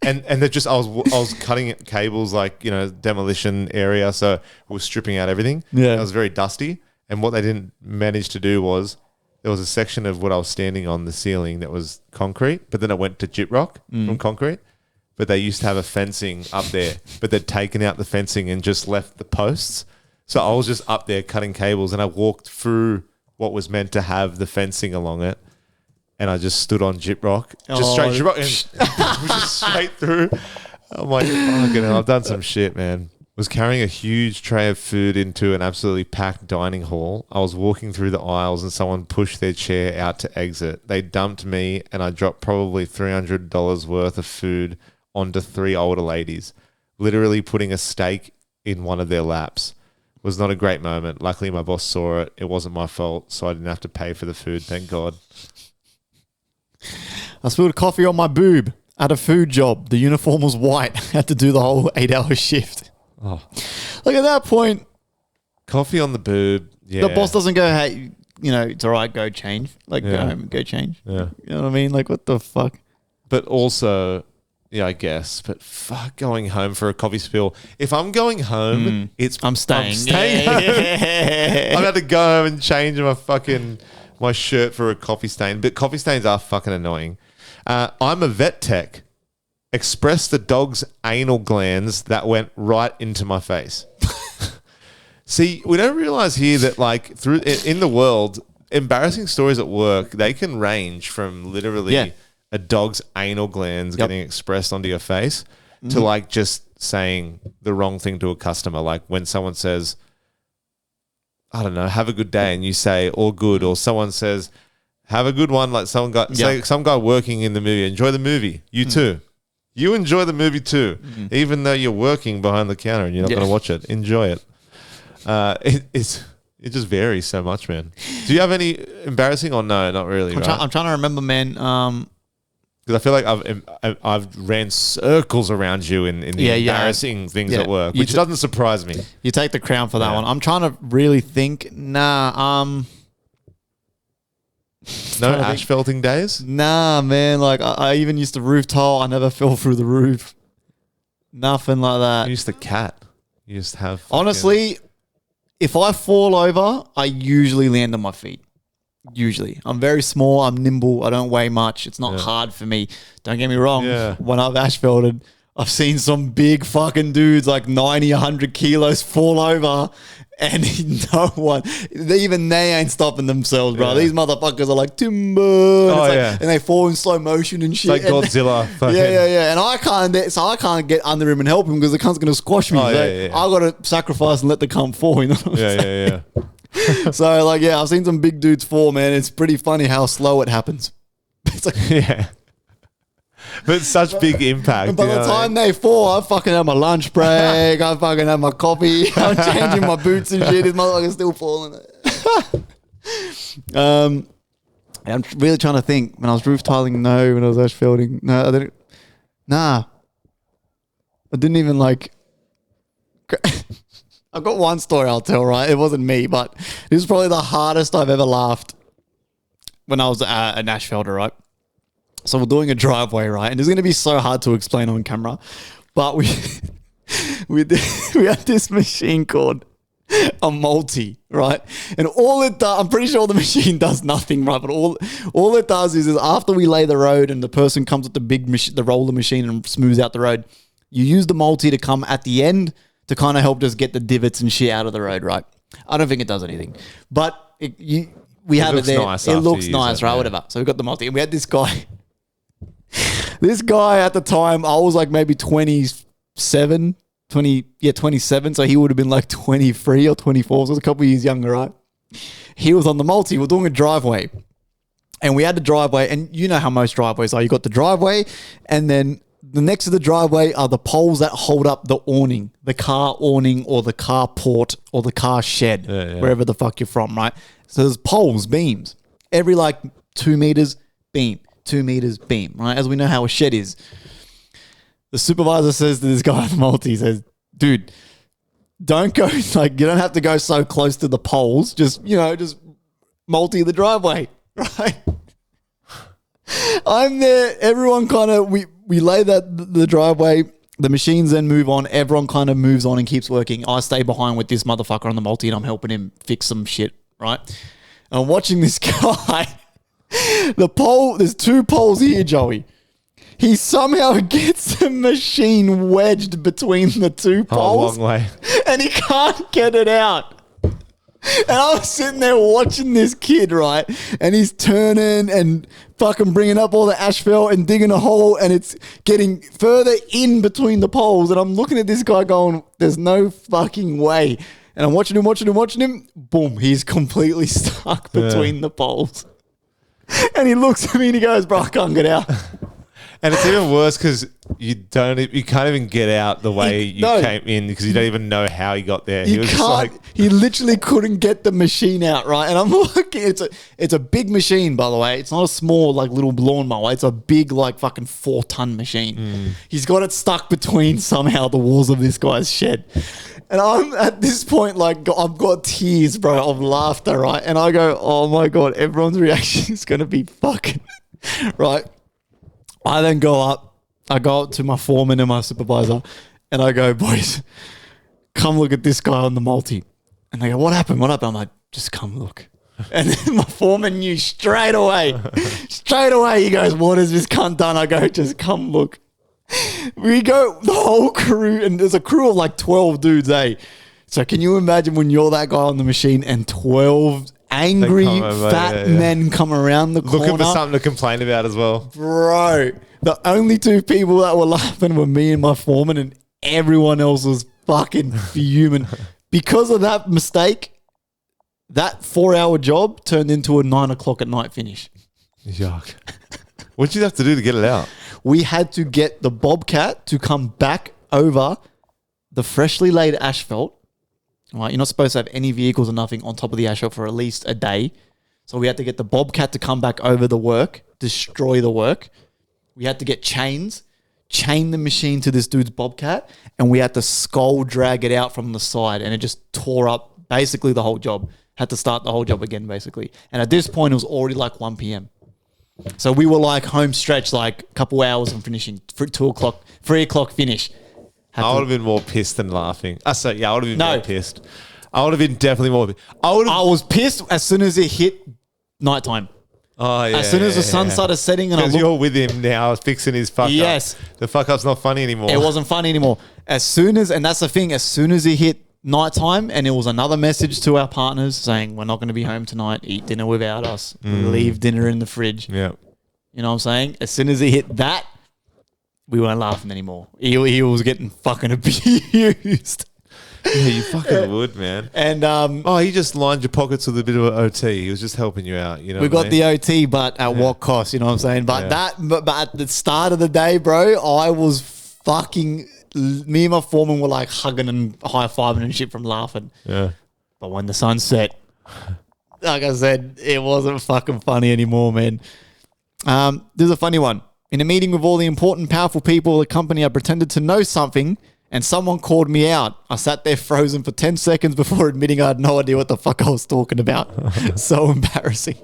B: And they're just I was cutting cables, like, you know, demolition area, so we were stripping out everything.
A: Yeah.
B: It was very dusty. And what they didn't manage to do was there was a section of what I was standing on the ceiling that was concrete, but then it went to gyprock from concrete. But they used to have a fencing up there, but they'd taken out the fencing and just left the posts. So I was just up there cutting cables, and I walked through what was meant to have the fencing along it, and I just stood on gyprock, straight gyprock, and just straight through. I'm like, fucking hell, I've done some shit, man. Was carrying a huge tray of food into an absolutely packed dining hall. I was walking through the aisles and someone pushed their chair out to exit. They dumped me and I dropped probably $300 worth of food onto 3 older ladies, literally putting a steak in one of their laps. It was not a great moment. Luckily, my boss saw it. It wasn't my fault, so I didn't have to pay for the food, thank God.
A: I spilled coffee on my boob at a food job. The uniform was white. Had to do the whole 8-hour shift.
B: Oh,
A: Like at that point,
B: coffee on the boob. Yeah.
A: the boss doesn't go, hey, you know, it's all right, go change. Like, go home, go change.
B: Yeah.
A: You know what I mean? Like, what the fuck?
B: But also, yeah, I guess. But fuck, going home for a coffee spill. If I'm going home,
A: I'm staying.
B: home. I'm about to go home and change my shirt for a coffee stain. But coffee stains are fucking annoying. I'm a vet tech. Express the dog's anal glands that went right into my face. See, we don't realize here that, like, in the world, embarrassing stories at work, they can range from literally a dog's anal glands getting expressed onto your face to like just saying the wrong thing to a customer. Like when someone says, I don't know, have a good day, and you say all good, or someone says, have a good one. Like say some guy working in the movie, enjoy the movie. You too. You enjoy the movie too, even though you're working behind the counter and you're not going to watch it. Enjoy it. It just varies so much, man. Do you have any embarrassing or no? Not really.
A: I'm trying to remember, man.
B: Because I feel like I've ran circles around you in the embarrassing things at work, which doesn't surprise me.
A: You take the crown for that one. I'm trying to really think. No
B: ash felting days?
A: Nah, man. Like I even used to roof tile. I never fell through the roof. Nothing like that.
B: You used to cat. You just have.
A: Honestly, if I fall over, I usually land on my feet. Usually. I'm very small. I'm nimble. I don't weigh much. It's not hard for me. Don't get me wrong. Yeah. When I've asphalted, I've seen some big fucking dudes like 90, 100 kilos fall over and no one, even they ain't stopping themselves, bro. These motherfuckers are like timber. And they fall in slow motion and shit.
B: It's like Godzilla.
A: Yeah. And I can't get under him and help him because the cunt's going to squash me. I got to sacrifice and let the cunt fall. You know what I'm saying? So, like, I've seen some big dudes fall, man. It's pretty funny how slow it happens. It's like,
B: but it's such big impact.
A: And by the time they fall, I fucking have my lunch break. I fucking have my coffee. I'm changing my boots and shit. This motherfucker's still falling. I'm really trying to think. When I was roof tiling, no. When I was asphalting, no. I didn't. Nah. I didn't even like... I've got one story I'll tell, right? It wasn't me, but this is probably the hardest I've ever laughed when I was an asphalter, right? So we're doing a driveway, right? And it's going to be so hard to explain on camera, but we had this machine called a multi, right? And all it does, I'm pretty sure the machine does nothing, right? But all it does is after we lay the road and the person comes with the roller machine and smooths out the road, you use the multi to come at the end to kind of help us get the divots and shit out of the road, right? I don't think it does anything, but we have it there. It looks nice, right? Whatever. So we got the multi, and we had this guy. This guy at the time, I was like maybe 27. So he would have been like 23 or 24. So it was a couple of years younger, right? He was on the multi. We're doing a driveway, and we had the driveway, and you know how most driveways are. You got the driveway, and then the next to the driveway are the poles that hold up the awning, the car awning or the car port or the car shed, wherever the fuck you're from, right? So there's poles, beams. Every like 2 meters, beam. 2 meters, beam, right? As we know how a shed is. The supervisor says to this guy at the multi, he says, dude, don't go, like, you don't have to go so close to the poles. Just multi the driveway, right? I'm there. Everyone kind of, we lay the driveway. The machines then move on. Everyone kind of moves on and keeps working. I stay behind with this motherfucker on the multi and I'm helping him fix some shit, right? And I'm watching this guy. The pole, there's 2 poles here, Joey. He somehow gets the machine wedged between the 2 poles.
B: A long way.
A: And he can't get it out. And I was sitting there watching this kid, right? And he's turning and fucking bringing up all the asphalt and digging a hole, and it's getting further in between the poles. And I'm looking at this guy going, there's no fucking way. And I'm watching him. Boom, he's completely stuck between the poles. And he looks at me and he goes, bro, I can't get out.
B: And it's even worse because you can't even get out the way you came in because you don't even know how he got there. He
A: literally couldn't get the machine out, right? And I'm looking, it's a big machine, by the way. It's not a small like little lawnmower. It's a big like fucking 4-ton machine. He's got it stuck between somehow the walls of this guy's shed. And I'm at this point like I've got tears, bro, of laughter, right? And I go, oh my God, everyone's reaction is going to be fucking, right? I then go up to my foreman and my supervisor and I go, boys, come look at this guy on the multi. And they go, what happened? I'm like, just come look. And then my foreman knew straight away. He goes, what has this cunt done? I go, just come look. We go, the whole crew, and there's a crew of like 12 dudes, eh? So can you imagine when you're that guy on the machine and 12 angry
B: They come over,
A: fat
B: yeah.
A: men come around the corner.
B: Looking for something to complain about as well.
A: Bro, the only two people that were laughing were me and my foreman, and everyone else was fucking fuming. Because of that mistake, that 4-hour job turned into a 9 o'clock at night finish.
B: Yuck. What did you have to do to get it out?
A: We had to get the Bobcat to come back over the freshly laid asphalt. Right, you're not supposed to have any vehicles or nothing on top of the asphalt for at least a day. So we had to get the Bobcat to come back over the work, destroy the work. We had to get chains, chain the machine to this dude's Bobcat, and we had to skull drag it out from the side, and it just tore up basically the whole job. Had to start the whole job again, basically. And at this point, it was already like 1 p.m. So we were like home stretch, like a couple hours from finishing, 2 o'clock, 3 o'clock finish.
B: I would have been more pissed than laughing. I would have been
A: No.
B: more pissed. I would have been definitely more. I
A: was pissed as soon as it hit nighttime.
B: Oh, yeah.
A: As soon as the sun started setting and I
B: Because
A: looked,
B: you're with him now, fixing his fuck
A: Yes.
B: up. The fuck up's not funny anymore.
A: it wasn't funny anymore. As soon as, and that's the thing, as soon as it hit nighttime and it was another message to our partners saying, we're not going to be home tonight, eat dinner without us, leave dinner in the fridge.
B: Yeah.
A: You know what I'm saying? As soon as he hit that, we weren't laughing anymore. He was getting fucking abused.
B: Yeah, you fucking would, man.
A: And
B: Oh, he just lined your pockets with a bit of an OT. He was just helping you out. You know,
A: we got the OT, but at what cost? You know what I'm saying? But
B: Yeah.
A: but at the start of the day, bro, I was fucking. Me and my foreman were like hugging and high fiving and shit from laughing.
B: Yeah.
A: But when the sun set, like I said, it wasn't fucking funny anymore, man. There's a funny one. In a meeting with all the important, powerful people of the company, I pretended to know something, and someone called me out. I sat there frozen for 10 seconds before admitting I had no idea what the fuck I was talking about. So embarrassing.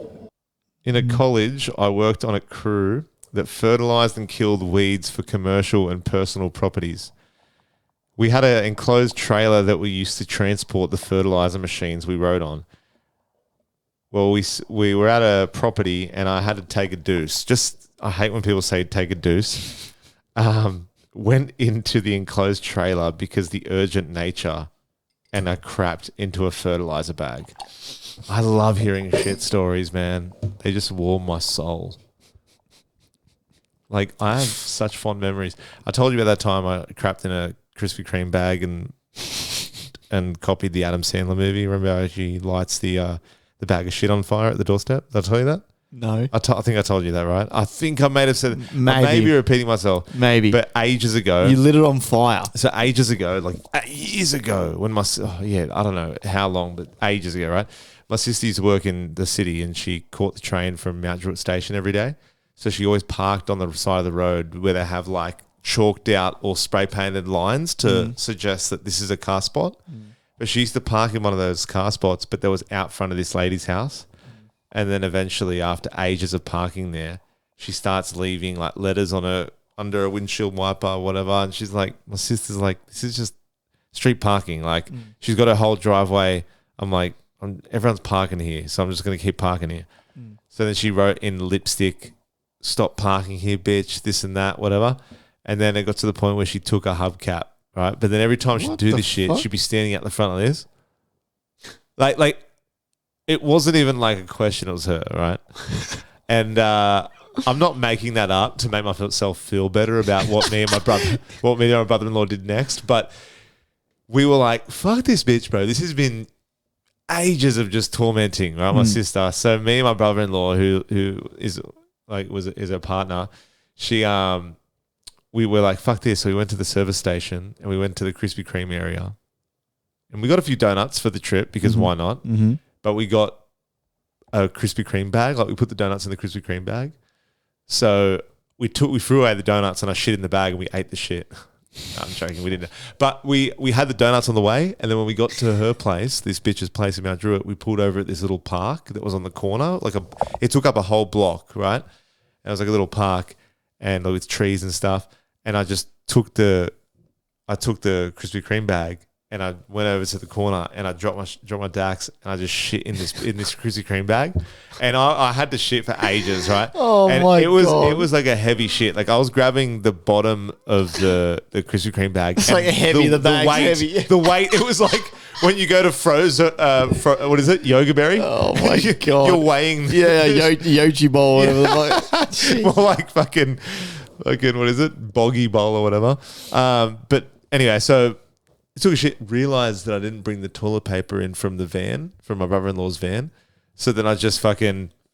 B: In a college, I worked on a crew that fertilized and killed weeds for commercial and personal properties. We had an enclosed trailer that we used to transport the fertilizer machines we rode on. Well, we were at a property and I had to take a deuce. I hate when people say take a deuce. Went into the enclosed trailer because the urgent nature, and I crapped into a fertilizer bag. I love hearing shit stories, man. They just warm my soul. Like, I have such fond memories. I told you about that time I crapped in a Krispy Kreme bag and copied the Adam Sandler movie. Remember how she lights the bag of shit on fire at the doorstep? Did I tell you that?
A: No.
B: I think I told you that, right? I think I may have said it.
A: Maybe.
B: I may be repeating myself.
A: Maybe.
B: But ages ago.
A: You lit it on fire.
B: So ages ago, like years ago, when I don't know how long, but ages ago, right? My sister used to work in the city and she caught the train from Mount Druitt Station every day. So she always parked on the side of the road where they have like chalked out or spray painted lines to suggest that this is a car spot. But she used to park in one of those car spots, but that was out front of this lady's house. And then eventually, after ages of parking there, she starts leaving like letters on under a windshield wiper or whatever. And she's like, my sister's like, this is just street parking. Like, she's got her whole driveway. I'm like, everyone's parking here, so I'm just going to keep parking here. So then she wrote in lipstick, stop parking here, bitch, this and that, whatever. And then it got to the point where she took a hubcap, right? But then every time she'd do this shit, she'd be standing at the front of this. Like, it wasn't even like a question, it was her, right? And I'm not making that up to make myself feel better about what me and my brother-in-law did next, but we were like, fuck this bitch, bro. This has been ages of just tormenting, right? My sister. So me and my brother-in-law, who is like is her partner, we were like, fuck this. So we went to the service station and we went to the Krispy Kreme area. And we got a few donuts for the trip because why not?
A: Mm-hmm.
B: But we got a Krispy Kreme bag. Like, we put the donuts in the Krispy Kreme bag. So we threw away the donuts and I shit in the bag and we ate the shit. No, I'm joking. We didn't. But we had the donuts on the way. And then when we got to her place, this bitch's place in Mount Druitt, we pulled over at this little park that was on the corner. It took up a whole block, right? And it was like a little park and with trees and stuff. And I just took the Krispy Kreme bag and I went over to the corner and I dropped my Dax and I just shit in this Krispy Kreme bag, and I had to shit for ages, right?
A: Oh
B: and
A: my
B: it was
A: God.
B: it was like a heavy shit. Like I was grabbing the bottom of the Krispy Kreme bag.
A: It's like a heavy. The bag's
B: weight,
A: heavy.
B: The weight. It was like when you go to what is it? Yoga Berry.
A: Oh my God.
B: You're weighing.
A: Yeah, Yochi bowl. Whatever. Like,
B: More like fucking what is it? Boggy bowl or whatever. But anyway, so. I took a shit, realized that I didn't bring the toilet paper in from my brother-in-law's van. So then I just I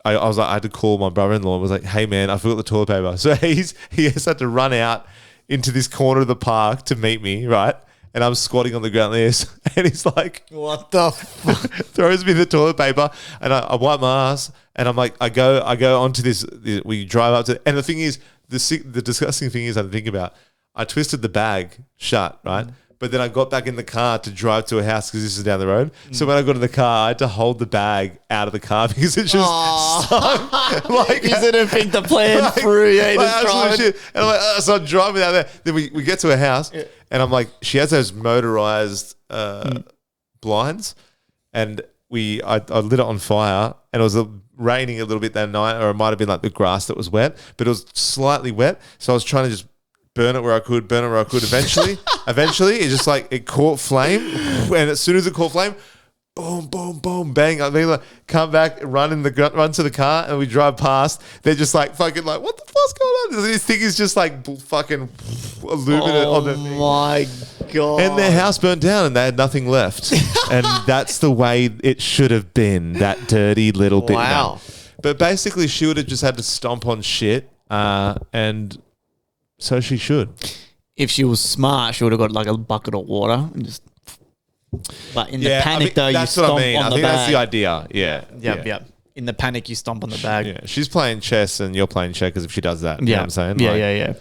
B: was like, I had to call my brother-in-law and was like, hey man, I forgot the toilet paper. So he has had to run out into this corner of the park to meet me, right? And I'm squatting on the ground there. And he's like,
A: what the fuck?
B: throws me the toilet paper and I wipe my ass and I'm like, I go onto this, we drive up to, and the thing is, the disgusting thing is I think about, I twisted the bag shut, right? But then I got back in the car to drive to a house because this is down the road. So when I got in the car, I had to hold the bag out of the car because it just stunk. Like,
A: You didn't think the plan through. Yeah, you just
B: absolute
A: driving.
B: shit. And I'm like, so I'm driving out there. Then we get to a house and I'm like, she has those motorized blinds, and I lit it on fire, and it was raining a little bit that night, or it might have been like the grass that was wet, but it was slightly wet. So I was trying to just burn it where I could. Eventually, it just like, it caught flame. And as soon as it caught flame, boom, boom, boom, bang. I mean, like, come back, run to the car, and we drive past. They're just like fucking like, what the fuck's going on? This thing is just like fucking illuminate on the thing.
A: Oh my God.
B: And their house burnt down and they had nothing left. And that's the way it should have been, that dirty little bit.
A: Wow.
B: But basically, she would have just had to stomp on shit, and so she should.
A: If she was smart, she would have got like a bucket of water and just. But in the panic, though, you stomp on the bag.
B: I think that's the idea. Yeah.
A: Yep. In the panic, you stomp on the bag.
B: Yeah. She's playing chess and you're playing checkers if she does that. You know what I'm saying?
A: Yeah.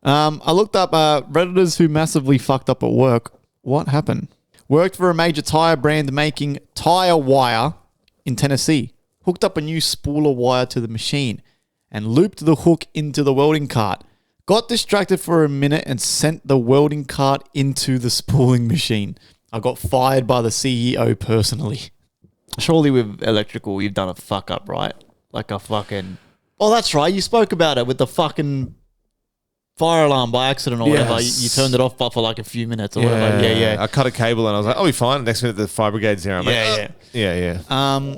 A: I looked up Redditors who massively fucked up at work. What happened? Worked for a major tire brand making tire wire in Tennessee. Hooked up a new spooler wire to the machine and looped the hook into the welding cart. Got distracted for a minute and sent the welding cart into the spooling machine. I got fired by the CEO personally. Surely with electrical, you've done a fuck up, right? Like a fucking... Oh, that's right. You spoke about it with the fucking fire alarm by accident or whatever. You turned it off for like a few minutes or whatever. Yeah.
B: I cut a cable and I was like, oh, we're fine. Next minute, the fire brigade's here. I'm
A: Yeah.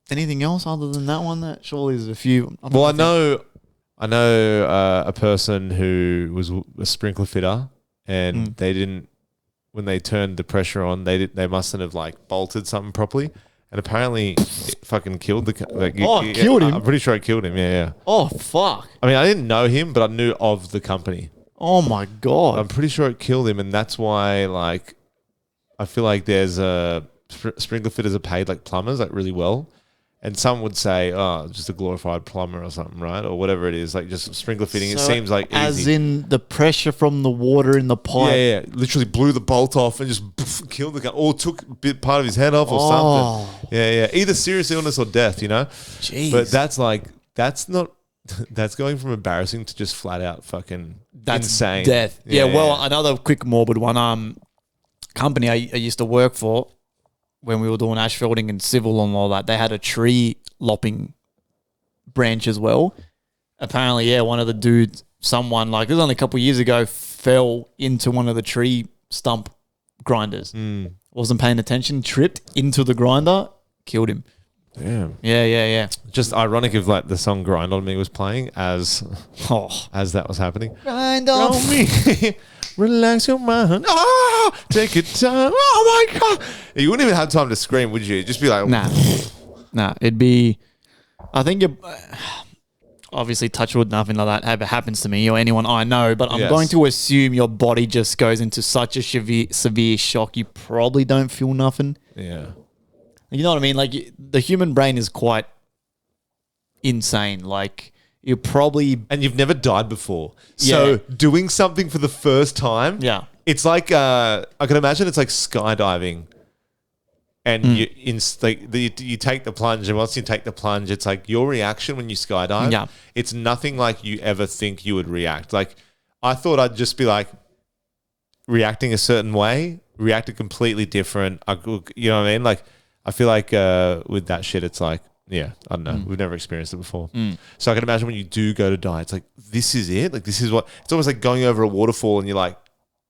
A: Anything else other than that one? That surely there's a few.
B: Well, I know a person who was a sprinkler fitter, and they didn't, when they turned the pressure on, they mustn't have like bolted something properly, and apparently it fucking killed
A: killed him?
B: I'm pretty sure it killed him. Yeah.
A: Oh, fuck.
B: I mean, I didn't know him, but I knew of the company.
A: Oh, my God.
B: I'm pretty sure it killed him, and that's why, like, I feel like there's sprinkler fitters are paid like plumbers, like really well. And some would say, oh, just a glorified plumber or something, right? Or whatever it is, like just sprinkler fitting. It seems like easy.
A: As in the pressure from the water in the pipe.
B: Yeah. Literally blew the bolt off and just killed the guy, or took a bit part of his head off or something. Yeah. Either serious illness or death, you know?
A: Jeez.
B: But that's going from embarrassing to just flat out fucking insane.
A: Death. Yeah, well, another quick morbid one. Company I used to work for, when we were doing asphalting and civil and all that, they had a tree lopping branch as well. Apparently, one of the dudes, someone, like, this was only a couple of years ago, fell into one of the tree stump grinders. Wasn't paying attention, tripped into the grinder, killed him.
B: Damn.
A: Yeah.
B: Just ironic if like the song "Grind on Me" was playing as that was happening.
A: Grind on me.
B: Relax your mind. Oh, take your time. Oh my God. You wouldn't even have time to scream, would you? Just be like,
A: Nah. It'd be, I think you obviously touch wood, nothing like that ever happens to me or anyone I know, but I'm going to assume your body just goes into such a severe shock. You probably don't feel nothing.
B: Yeah.
A: You know what I mean? Like, the human brain is quite insane. Like, you probably...
B: And you've never died before. So doing something for the first time, it's like, I can imagine it's like skydiving. And you take the plunge, and once you take the plunge, it's like your reaction when you skydive, it's nothing like you ever think you would react. Like, I thought I'd just be like, reacting a certain way, reacted completely different. You know what I mean? Like, I feel like with that shit, it's like, yeah, I don't know. We've never experienced it before. So I can imagine when you do go to die, it's like, this is it? Like, this is what... It's almost like going over a waterfall and you're like,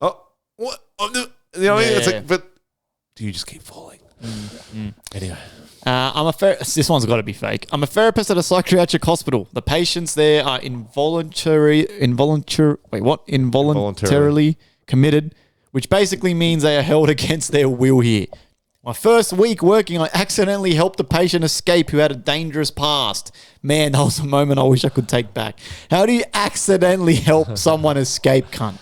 B: oh, what? You know what I mean? It's like, but do you just keep falling? Anyway.
A: This one's got to be fake. I'm a therapist at a psychiatric hospital. The patients there are involuntarily committed, which basically means they are held against their will here. My first week working, I accidentally helped a patient escape who had a dangerous past. Man, that was a moment I wish I could take back. How do you accidentally help someone escape, cunt?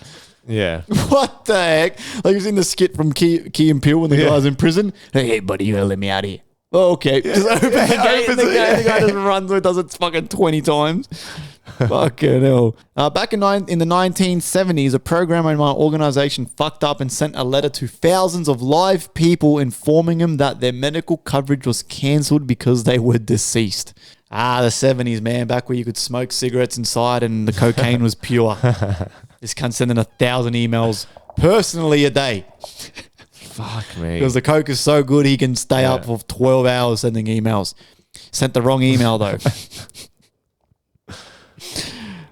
B: Yeah.
A: What the heck? Like, you've seen the skit from Key and Peele when the guy's in prison. Hey, buddy, you gotta let me out of here. Oh, okay. Just opens the gate and the guy just runs or does it fucking 20 times. Fucking hell. Back in the 1970s, a programmer in my organization fucked up and sent a letter to thousands of live people informing them that their medical coverage was cancelled because they were deceased. The 70s, man, back where you could smoke cigarettes inside and the cocaine was pure. This cunt's sending 1,000 emails personally a day.
B: Fuck me.
A: Because the coke is so good, he can stay up for 12 hours sending emails. Sent the wrong email, though.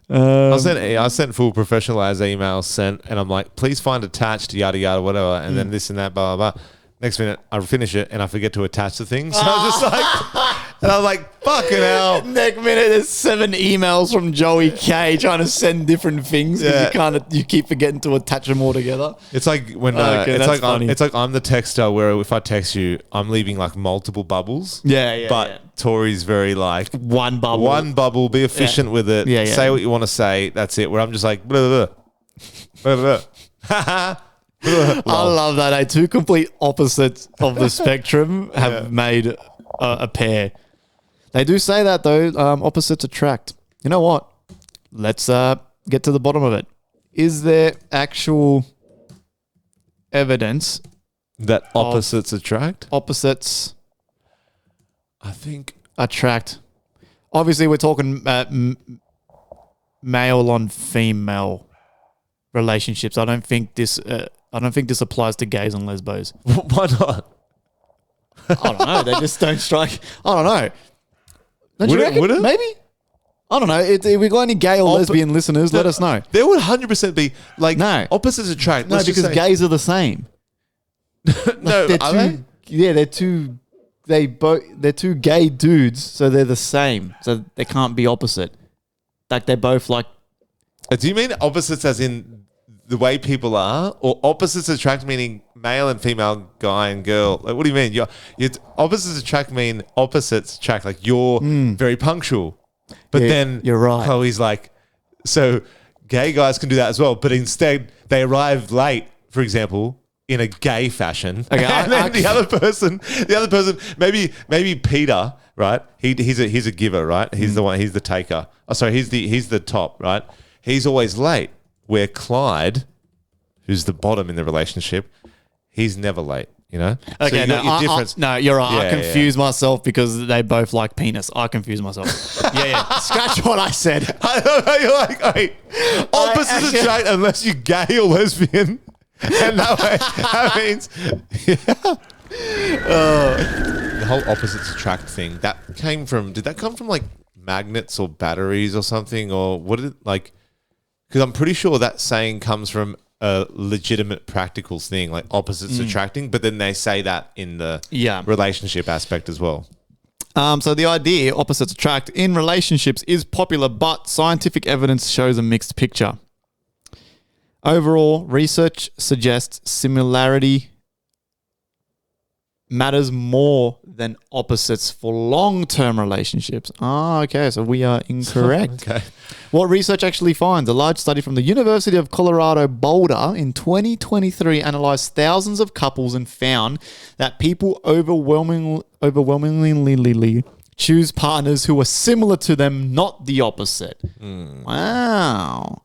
B: I sent full professional as emails sent, and I'm like, please find attached, yada, yada, whatever, and then this and that, blah, blah, blah. Next minute, I finish it, and I forget to attach the thing. So I was just like... And I was like, fucking hell.
A: Next minute, there's 7 emails from Joey K trying to send different things because you keep forgetting to attach them all together.
B: It's like when it's like I'm the texter where if I text you, I'm leaving like multiple bubbles. But Tori's very like
A: one bubble.
B: Be efficient with it. Say what you want to say. That's it. Where I'm just like blah, blah, blah, blah, blah.
A: I love that. Two complete opposites of the spectrum have made a pair. They do say that, though, opposites attract. You know what? Let's get to the bottom of it. Is there actual evidence
B: that opposites attract?
A: Opposites,
B: I think,
A: attract. Obviously, we're talking male on female relationships. I don't think this applies to gays and lesbos.
B: Why not?
A: I don't know. They just don't strike. I don't know.
B: Would it?
A: Maybe? I don't know. If we got any gay or lesbian listeners, let us know.
B: There would 100% be like opposites attract.
A: No, because gays are the same.
B: No, are they?
A: Yeah, they're two gay dudes, so they're the same. So they can't be opposite. Like they're both like.
B: Do you mean opposites as in the way people are, or opposites attract meaning male and female, guy and girl? Like, what do you mean? You're opposites attract mean opposites attract. Like you're very punctual, but then
A: you're right.
B: Chloe's like, so gay guys can do that as well, but instead they arrive late, for example, in a gay fashion. Okay, and then the other person, maybe Peter, right? He's a giver, right? He's the one. He's the taker. Oh, sorry, he's the top, right? He's always late. Where Clyde, who's the bottom in the relationship, he's never late, you know?
A: Okay,
B: so
A: no, you're right. I confuse myself because they both like penis. I confuse myself. Scratch what I said.
B: I don't know. You're like, wait, opposites attract unless you're gay or lesbian. And that means... the whole opposites attract thing, did that come from like magnets or batteries or something? Or what did it like... Because I'm pretty sure that saying comes from a legitimate practical thing, like opposites attracting, but then they say that in the relationship aspect as well.
A: So the idea, opposites attract, in relationships is popular, but scientific evidence shows a mixed picture. Overall, research suggests similarity matters more than opposites for long-term relationships. Okay, so we are incorrect.
B: Okay.
A: What research actually finds? A large study from the University of Colorado Boulder in 2023 analyzed thousands of couples and found that people overwhelmingly choose partners who are similar to them, not the opposite. Wow.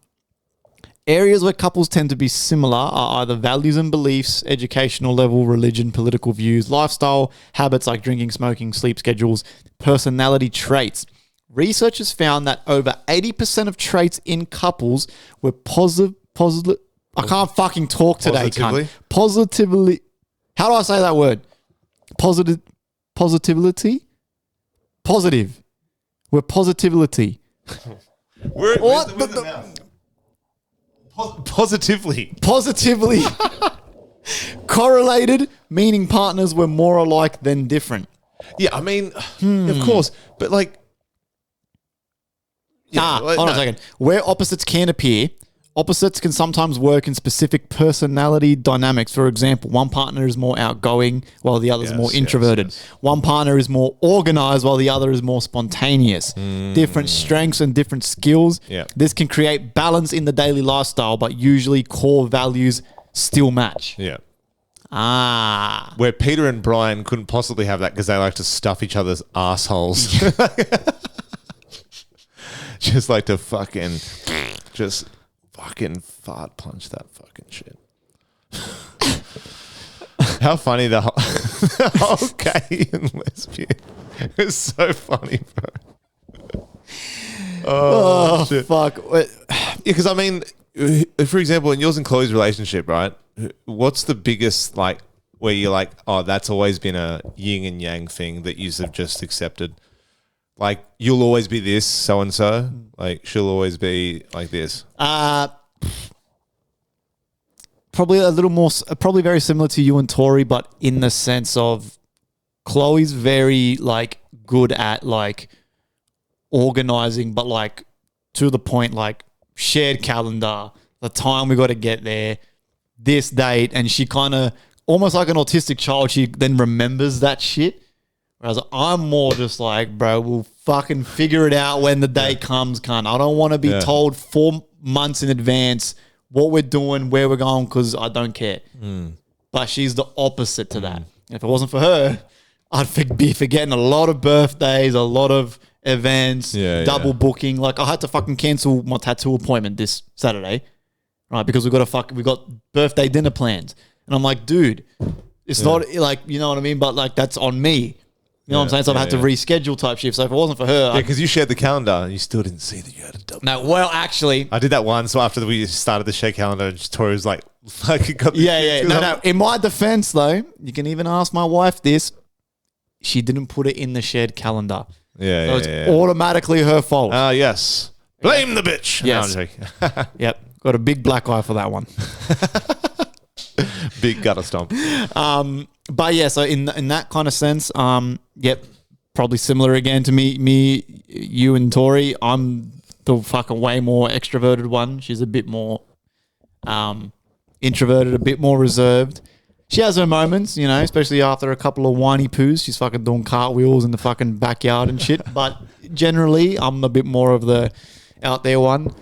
A: Areas where couples tend to be similar are either values and beliefs, educational level, religion, political views, lifestyle, habits like drinking, smoking, sleep schedules, personality traits. Researchers found that over 80% of traits in couples were positively I can't fucking talk today,
B: Positively?
A: cunt. Positively. How do I say that word? Positivity? Positive. We're positivity. What?
B: Positively.
A: Positively correlated, meaning partners were more alike than different.
B: Yeah, I mean, of course, but like,
A: Hold on a second. Where opposites can appear, opposites can sometimes work in specific personality dynamics. For example, one partner is more outgoing while the other is more introverted. One partner is more organized while the other is more spontaneous. Different strengths and different skills.
B: Yeah.
A: This can create balance in the daily lifestyle, but usually core values still match.
B: Yeah.
A: Where
B: Where Peter and Brian couldn't possibly have that because they like to stuff each other's assholes. Just like to fucking fart punch that fucking shit. How funny the whole gay and lesbian. It's so funny, bro. Oh shit.
A: fuck.
B: Yeah, because I mean, for example, in yours and Chloe's relationship, right? What's the biggest, like, where you're like, oh, that's always been a yin and yang thing that you have just accepted? Like, you'll always be this, so and so. Like, she'll always be like this.
A: Probably a little more, probably very similar to you and Tori, but in the sense of Chloe's very like good at like organizing, but like to the point, like shared calendar, the time we got to get there, this date, and she kind of almost like an autistic child. She then remembers that shit. Whereas I'm more just like, bro, we'll fucking figure it out when the day comes, cunt. I don't want to be told 4 months in advance what we're doing, where we're going, because I don't care. But she's the opposite to that. If it wasn't for her, I'd be forgetting a lot of birthdays, a lot of events, double booking. Like, I had to fucking cancel my tattoo appointment this Saturday, right? Because we got birthday dinner plans. And I'm like, dude, it's not like, you know what I mean? But like, that's on me. You know what I'm saying? So I've had to reschedule type shit. So if it wasn't for her...
B: Yeah, because you shared the calendar and you still didn't see that you had a double.
A: No, well, actually...
B: I did that once. So after we started the share calendar, Tori was like, fucking got the...
A: Yeah. No. In my defense, though, you can even ask my wife this. She didn't put it in the shared calendar.
B: Yeah,
A: So it's automatically her fault.
B: Yes. Blame the bitch.
A: Yes.
B: No, I'm joking.
A: Yep. Got a big black eye for that one.
B: Big gutter stomp.
A: But yeah, so in that kind of sense, probably similar again to me, you and Tori. I'm the fucking way more extroverted one. She's a bit more introverted, a bit more reserved. She has her moments, you know, especially after a couple of whiny poos. She's fucking doing cartwheels in the fucking backyard and shit. But generally, I'm a bit more of the out there one.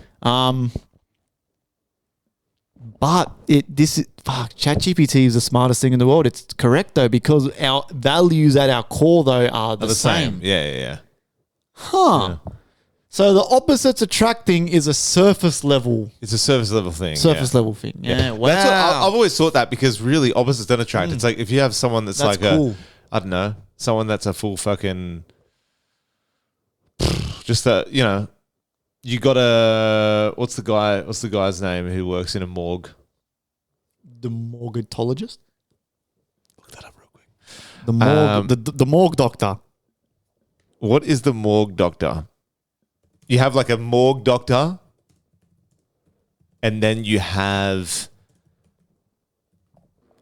A: But ChatGPT is the smartest thing in the world. It's correct though, because our values at our core though are the same.
B: Yeah.
A: Huh. Yeah. So the opposites attracting is a surface level.
B: It's a surface level thing.
A: Level thing. Yeah. Wow.
B: That's what I've always thought that, because really opposites don't attract. It's like if you have someone that's like cool. I don't know, someone that's a full fucking, just a, you know, you got a, what's the guy's name who works in a morgue?
A: The morguetologist?
B: Look that up real quick.
A: The morgue, the morgue doctor.
B: What is the morgue doctor? You have like a morgue doctor, and then you have,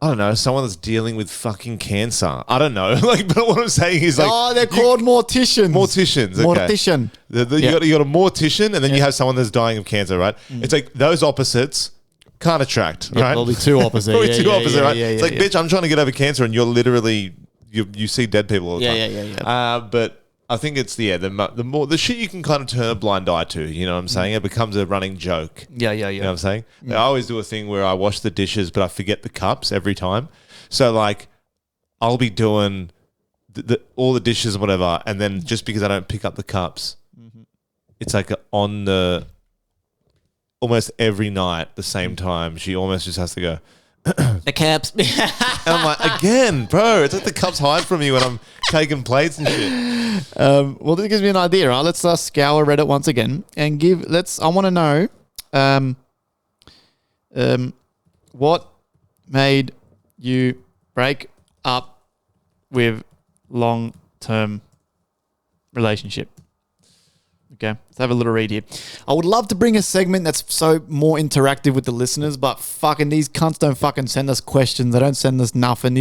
B: I don't know, someone that's dealing with fucking cancer. I don't know. Like, but what I'm saying is like,
A: they're called morticians.
B: Morticians. Okay.
A: Mortician.
B: You got a mortician, and then you have someone that's dying of cancer, right? It's like those opposites can't attract, right?
A: Probably two opposite.
B: Probably two opposite, right?
A: Yeah,
B: it's like, bitch, I'm trying to get over cancer, and you're literally you see dead people all the time.
A: Yeah.
B: But I think it's the more the shit you can kind of turn a blind eye to. You know what I'm saying? It becomes a running joke.
A: Yeah.
B: You know what I'm saying? I always do a thing where I wash the dishes, but I forget the cups every time. So like, I'll be doing all the dishes and whatever, and then just because I don't pick up the cups, it's like on the almost every night the same time. She almost just has to go.
A: The cups.
B: And I'm like, again, bro, it's like the cups hide from you when I'm taking plates and shit.
A: Well, this gives me an idea, right? Let's scour Reddit once again and I want to know, What made you break up with long-term relationship? Okay, let's have a little read here. I would love to bring a segment that's so more interactive with the listeners, but fucking these cunts don't fucking send us questions. They don't send us nothing.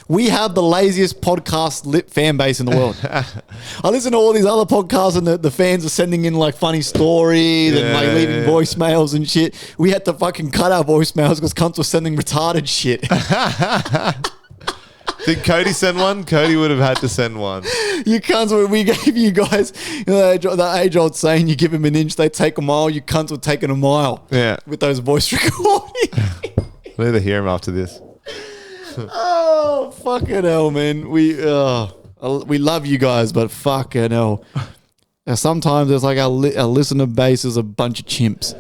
A: We have the laziest podcast lit fan base in the world. I listen to all these other podcasts and the fans are sending in like funny stories and like leaving voicemails and shit. We had to fucking cut our voicemails because cunts were sending retarded shit.
B: Did Cody send one? Cody would have had to send one.
A: You cunts, we gave you guys the age-old saying, you give them an inch, they take a mile. You cunts were taking a mile.
B: Yeah.
A: With those voice recordings.
B: We'll either hear him after this.
A: Oh, fucking hell, man. We love you guys, but fucking hell. Sometimes it's like our listener base is a bunch of chimps.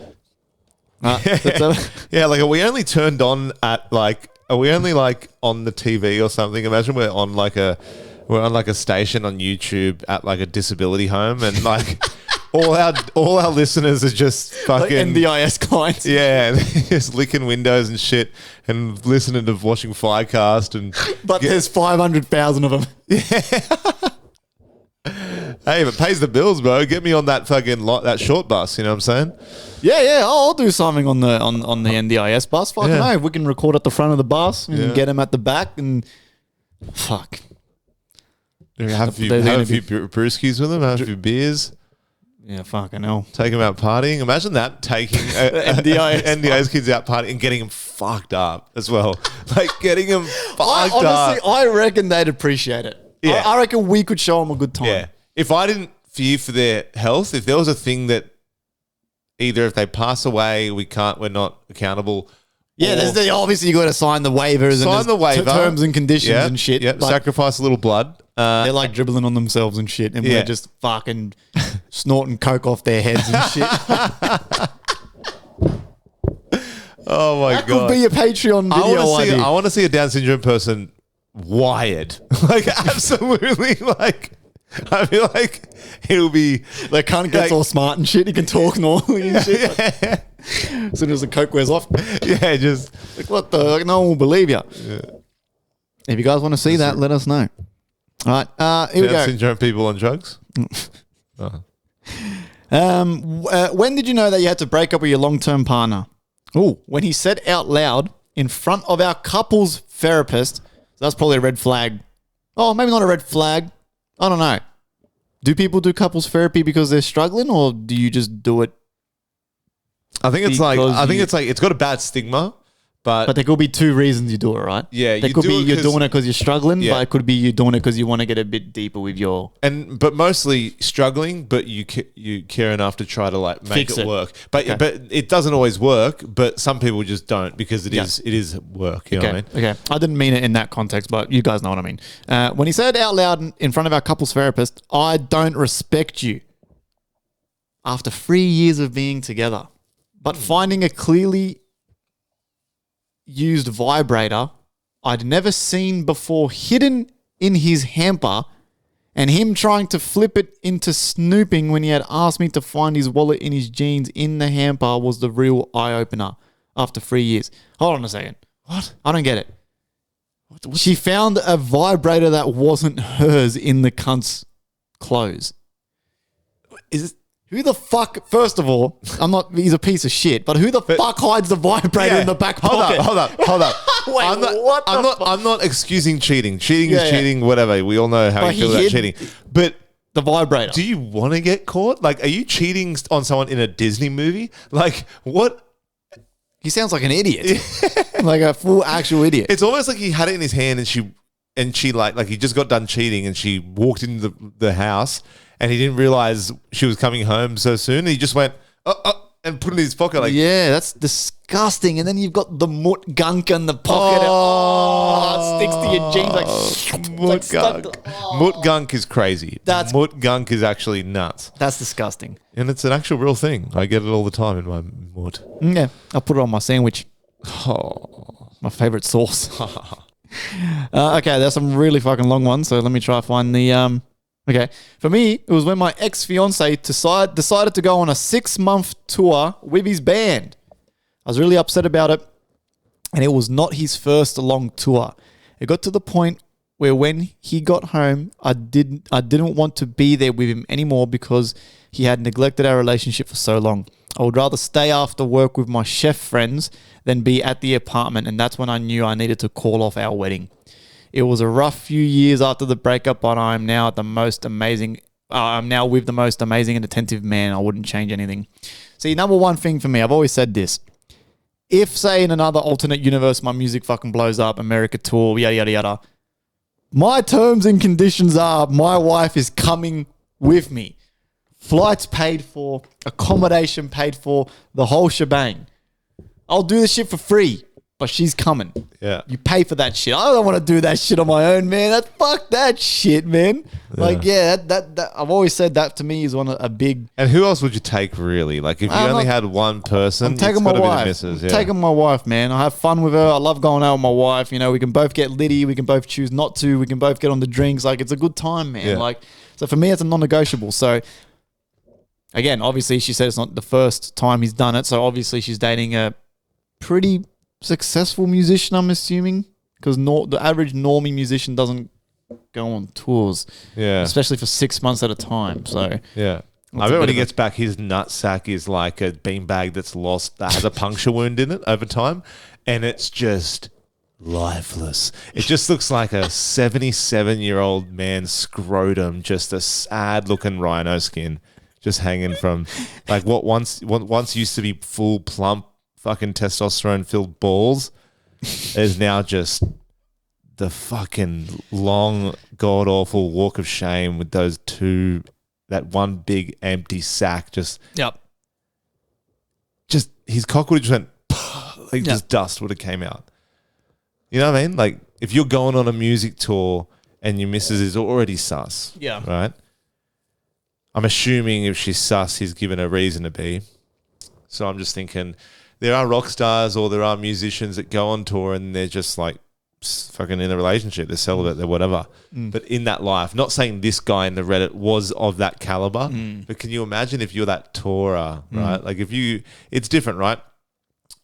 B: Yeah, like are we only turned on at like... Are we only like on the TV or something? Imagine we're on like a station on YouTube at like a disability home, and like all our listeners are just fucking
A: like NDIS clients.
B: Yeah, just licking windows and shit, and listening to watching FireCast
A: but there's 500,000 of them.
B: Hey, if it pays the bills, bro, get me on that fucking that short bus. You know what I'm saying?
A: Yeah. I'll do something on the NDIS bus. Fucking hey, we can record at the front of the bus and get him at the back and fuck.
B: Have a few brewskis with them, have a few beers.
A: Yeah, fucking hell.
B: Take them out partying. Imagine that, taking NDIS kids out partying and getting them fucked up as well. Like getting them fucked up.
A: I reckon they'd appreciate it. Yeah. I reckon we could show them a good time.
B: Yeah. If I didn't fear for their health, if there was a thing that either if they pass away, we're not accountable.
A: Yeah, obviously you got to sign the waivers and terms and conditions and shit.
B: Yep. Like, sacrifice a little blood.
A: They're like dribbling on themselves and shit, and we're just fucking snorting coke off their heads and shit.
B: Oh my god!
A: That could be a Patreon video.
B: I want to see a Down syndrome person wired, like absolutely, like. I feel like it'll be
A: like cunt gets all smart and shit. He can talk normally and shit. As soon as the coke wears off,
B: just
A: like what the like, no one will believe you. Yeah. If you guys want to see that, let us know. All right, here we go.
B: Down syndrome people on drugs.
A: When did you know that you had to break up with your long-term partner? Oh, when he said out loud in front of our couples therapist. So that's probably a red flag. Oh, maybe not a red flag. I don't know. Do people do couples therapy because they're struggling, or do you just do it?
B: I think it's it's got a bad stigma, but
A: there could be two reasons you do it, right?
B: Yeah,
A: there could be you're doing it because you're struggling, but it could be you're doing it because you want to get a bit deeper with your
B: but mostly struggling, but you care enough to try to like make it work. But it doesn't always work. But some people just don't because it is work. You know what I mean?
A: Okay, I didn't mean it in that context, but you guys know what I mean. When he said out loud in front of our couples therapist, "I don't respect you." After 3 years of being together, but finding a clearly used vibrator I'd never seen before hidden in his hamper, and him trying to flip it into snooping when he had asked me to find his wallet in his jeans in the hamper was the real eye-opener after 3 years. Hold on a second. What? I don't get it. She found a vibrator that wasn't hers in the cunt's clothes. Who the fuck, first of all, he's a piece of shit, but who the fuck hides the vibrator in the back pocket?
B: Hold up.
A: Wait,
B: I'm not excusing cheating. Cheating is cheating, whatever. We all know how you feel about cheating. But
A: the vibrator.
B: Do you want to get caught? Like, are you cheating on someone in a Disney movie? Like, what?
A: He sounds like an idiot. Like a full actual idiot.
B: It's almost like he had it in his hand and she like he just got done cheating and she walked into the house. And he didn't realize she was coming home so soon. He just went, and put it in his pocket. Like,
A: yeah, that's disgusting. And then you've got the mutt gunk in the pocket. It sticks to your jeans.
B: Mutt gunk. Mutt gunk is crazy. Mutt gunk is actually nuts.
A: That's disgusting.
B: And it's an actual real thing. I get it all the time in my mutt.
A: Yeah, I'll put it on my sandwich. My favorite sauce. Okay, there's some really fucking long ones. So let me try to find the... Okay, for me, it was when my ex-fiance decided to go on a 6-month tour with his band. I was really upset about it. And it was not his first long tour. It got to the point where when he got home, I didn't want to be there with him anymore because he had neglected our relationship for so long. I would rather stay after work with my chef friends than be at the apartment, and that's when I knew I needed to call off our wedding. It was a rough few years after the breakup, but I'm now with the most amazing and attentive man. I wouldn't change anything. See, number one thing for me, I've always said this. If, say, in another alternate universe, my music fucking blows up, America tour, yada, yada, yada, my terms and conditions are my wife is coming with me. Flights paid for, accommodation paid for, the whole shebang. I'll do the shit for free, but she's coming.
B: Yeah.
A: You pay for that shit. I don't want to do that shit on my own, man. Fuck that shit, man. That I've always said that to me is a big.
B: And who else would you take, really? Like, if you only had one person,
A: I'm taking my wife.
B: Missus, yeah.
A: Taking my wife, man. I have fun with her. I love going out with my wife. You know, we can both get litty. We can both choose not to. We can both get on the drinks. Like, it's a good time, man.
B: Yeah.
A: Like, so for me, it's a non-negotiable. So, again, obviously, she said it's not the first time he's done it. So, obviously, she's dating a pretty successful musician, I'm assuming, because the average normie musician doesn't go on tours, especially for 6 months at a time. So
B: yeah, I bet when he gets back, his nutsack is like a beanbag that's lost that has a puncture wound in it over time, and it's just lifeless. It just looks like a 77-year-old man's scrotum, just a sad-looking rhino skin, just hanging from like what once used to be full plump fucking testosterone-filled balls is now just the fucking long, god-awful walk of shame with that one big empty sack just his cock would have just went like just dust would have came out. You know what I mean? Like, if you're going on a music tour and your missus is already sus, right? I'm assuming if she's sus, he's given a reason to be. So I'm just thinking, there are rock stars or there are musicians that go on tour and they're just like fucking in a relationship. They're celibate, they're whatever. But in that life, not saying this guy in the Reddit was of that caliber, but can you imagine if you're that tourer, right? Like it's different, right?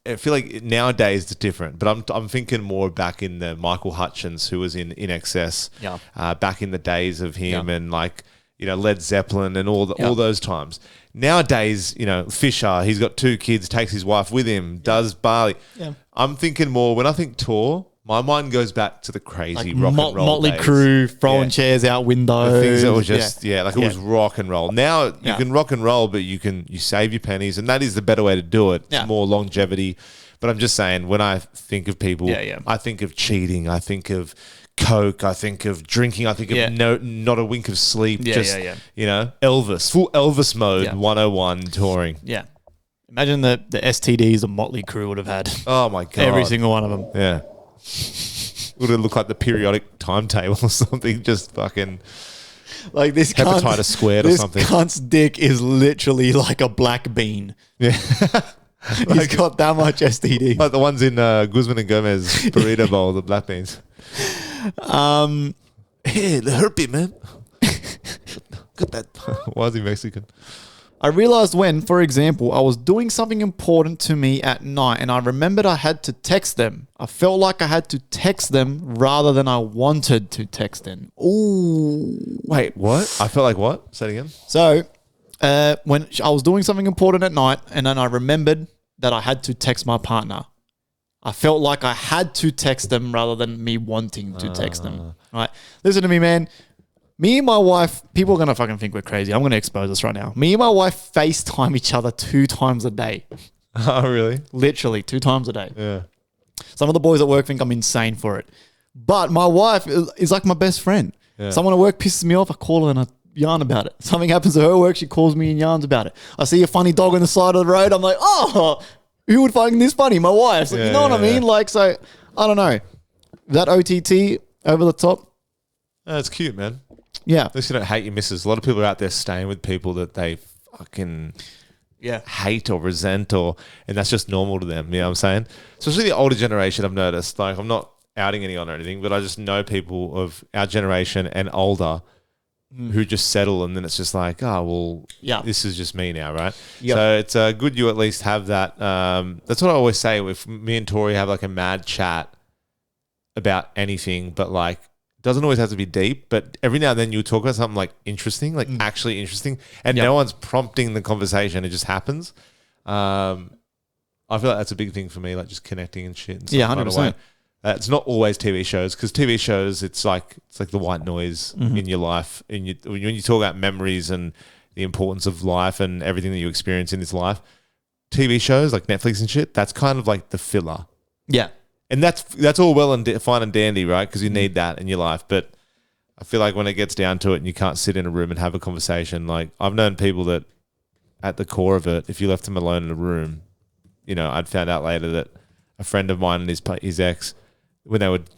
B: I feel like nowadays it's different, but I'm thinking more back in the Michael Hutchence, who was in Excess, back in the days of him and like, you know, Led Zeppelin and all those times. Nowadays, you know, Fisher, he's got 2 kids, takes his wife with him, does Bali. Yeah. I'm thinking more, when I think tour, my mind goes back to the crazy rock and roll
A: Motley
B: days.
A: Crue, throwing chairs out windows.
B: The things that were just, it was rock and roll. Now you can rock and roll, but you save your pennies, and that is the better way to do it. It's more longevity. But I'm just saying, when I think of people, I think of cheating, I think of coke, I think of drinking, I think of not a wink of sleep, you know, Elvis, full Elvis mode, 101 touring.
A: Yeah. Imagine the STDs the Motley Crue would have had.
B: Oh my God.
A: Every single one of them.
B: Yeah. Would have looked like the periodic timetable or something, just fucking
A: like this
B: hepatitis squared or something.
A: This cunt's dick is literally like a black bean. Yeah. He's got that much STD.
B: Like the ones in Guzman and Gomez burrito bowl, the black beans. Hey, the herpy, man. Got that. Why is he Mexican?
A: I realized when, for example, I was doing something important to me at night and I remembered I had to text them. I felt like I had to text them rather than I wanted to text them. Ooh.
B: Wait, what? I felt like what? Say it again.
A: So, when I was doing something important at night and then I remembered that I had to text my partner. I felt like I had to text them rather than me wanting to text them. Right? Listen to me, man. Me and my wife, people are going to fucking think we're crazy. I'm going to expose us right now. Me and my wife FaceTime each other 2 times a day.
B: Oh, really?
A: Literally 2 times a day.
B: Yeah.
A: Some of the boys at work think I'm insane for it. But my wife is like my best friend. Yeah. Someone at work pisses me off, I call her and I yarn about it. Something happens to her work, she calls me and yarns about it. I see a funny dog on the side of the road, I'm like, oh, who would find this funny? My wife. So, you know what I mean? Like, so, I don't know. That OTT, over the top.
B: That's cute, man.
A: Yeah.
B: At least you don't hate your missus. A lot of people are out there staying with people that they fucking hate or resent, and that's just normal to them. You know what I'm saying? Especially the older generation, I've noticed. Like, I'm not outing anyone or anything, but I just know people of our generation and older who just settle, and then it's just like, oh well,
A: Yeah.
B: this is just me now, right?
A: Yep.
B: So it's good you at least have that. That's what I always say. If me and Tori have like a mad chat about anything, but like doesn't always have to be deep, but every now and then you talk about something like interesting, like actually interesting, and no one's prompting the conversation. It just happens. I feel like that's a big thing for me, like just connecting and shit. And
A: 100%.
B: It's not always TV shows, because TV shows, it's like the white noise in your life. When you talk about memories and the importance of life and everything that you experience in this life, TV shows like Netflix and shit, that's kind of like the filler.
A: Yeah.
B: And that's all well and fine and dandy, right? Because you need that in your life. But I feel like when it gets down to it and you can't sit in a room and have a conversation, like I've known people that at the core of it, if you left them alone in a room, I'd found out later that a friend of mine and his ex, when they would,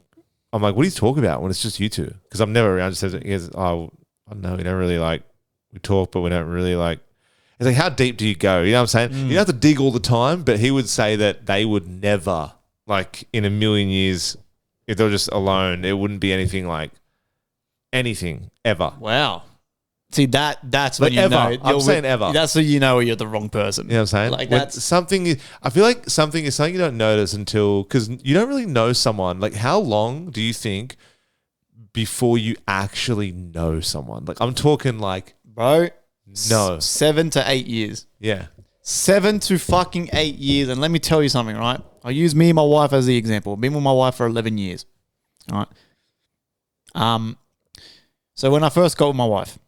B: I'm like, what do you talk about when it's just you two? Because I'm never around. Just says, he goes, oh, I don't know. We don't really we talk, but we don't really It's like, how deep do you go? You know what I'm saying? You don't have to dig all the time, but he would say that they would never, in a million years, if they were just alone, it wouldn't be anything like anything ever.
A: Wow. See, that's when
B: Like
A: you
B: ever.
A: know.
B: I'm saying ever.
A: That's when you know you're the wrong person.
B: You know what I'm saying?
A: Like
B: When
A: that's
B: I feel like something is something you don't notice until, because you don't really know someone. Like, how long do you think before you actually know someone? Like, I'm talking
A: bro.
B: No.
A: 7 to 8 years.
B: Yeah.
A: 7 to fucking 8 years. And let me tell you something, right? I'll use me and my wife as the example. Been with my wife for 11 years. All right. So when I first got with my wife,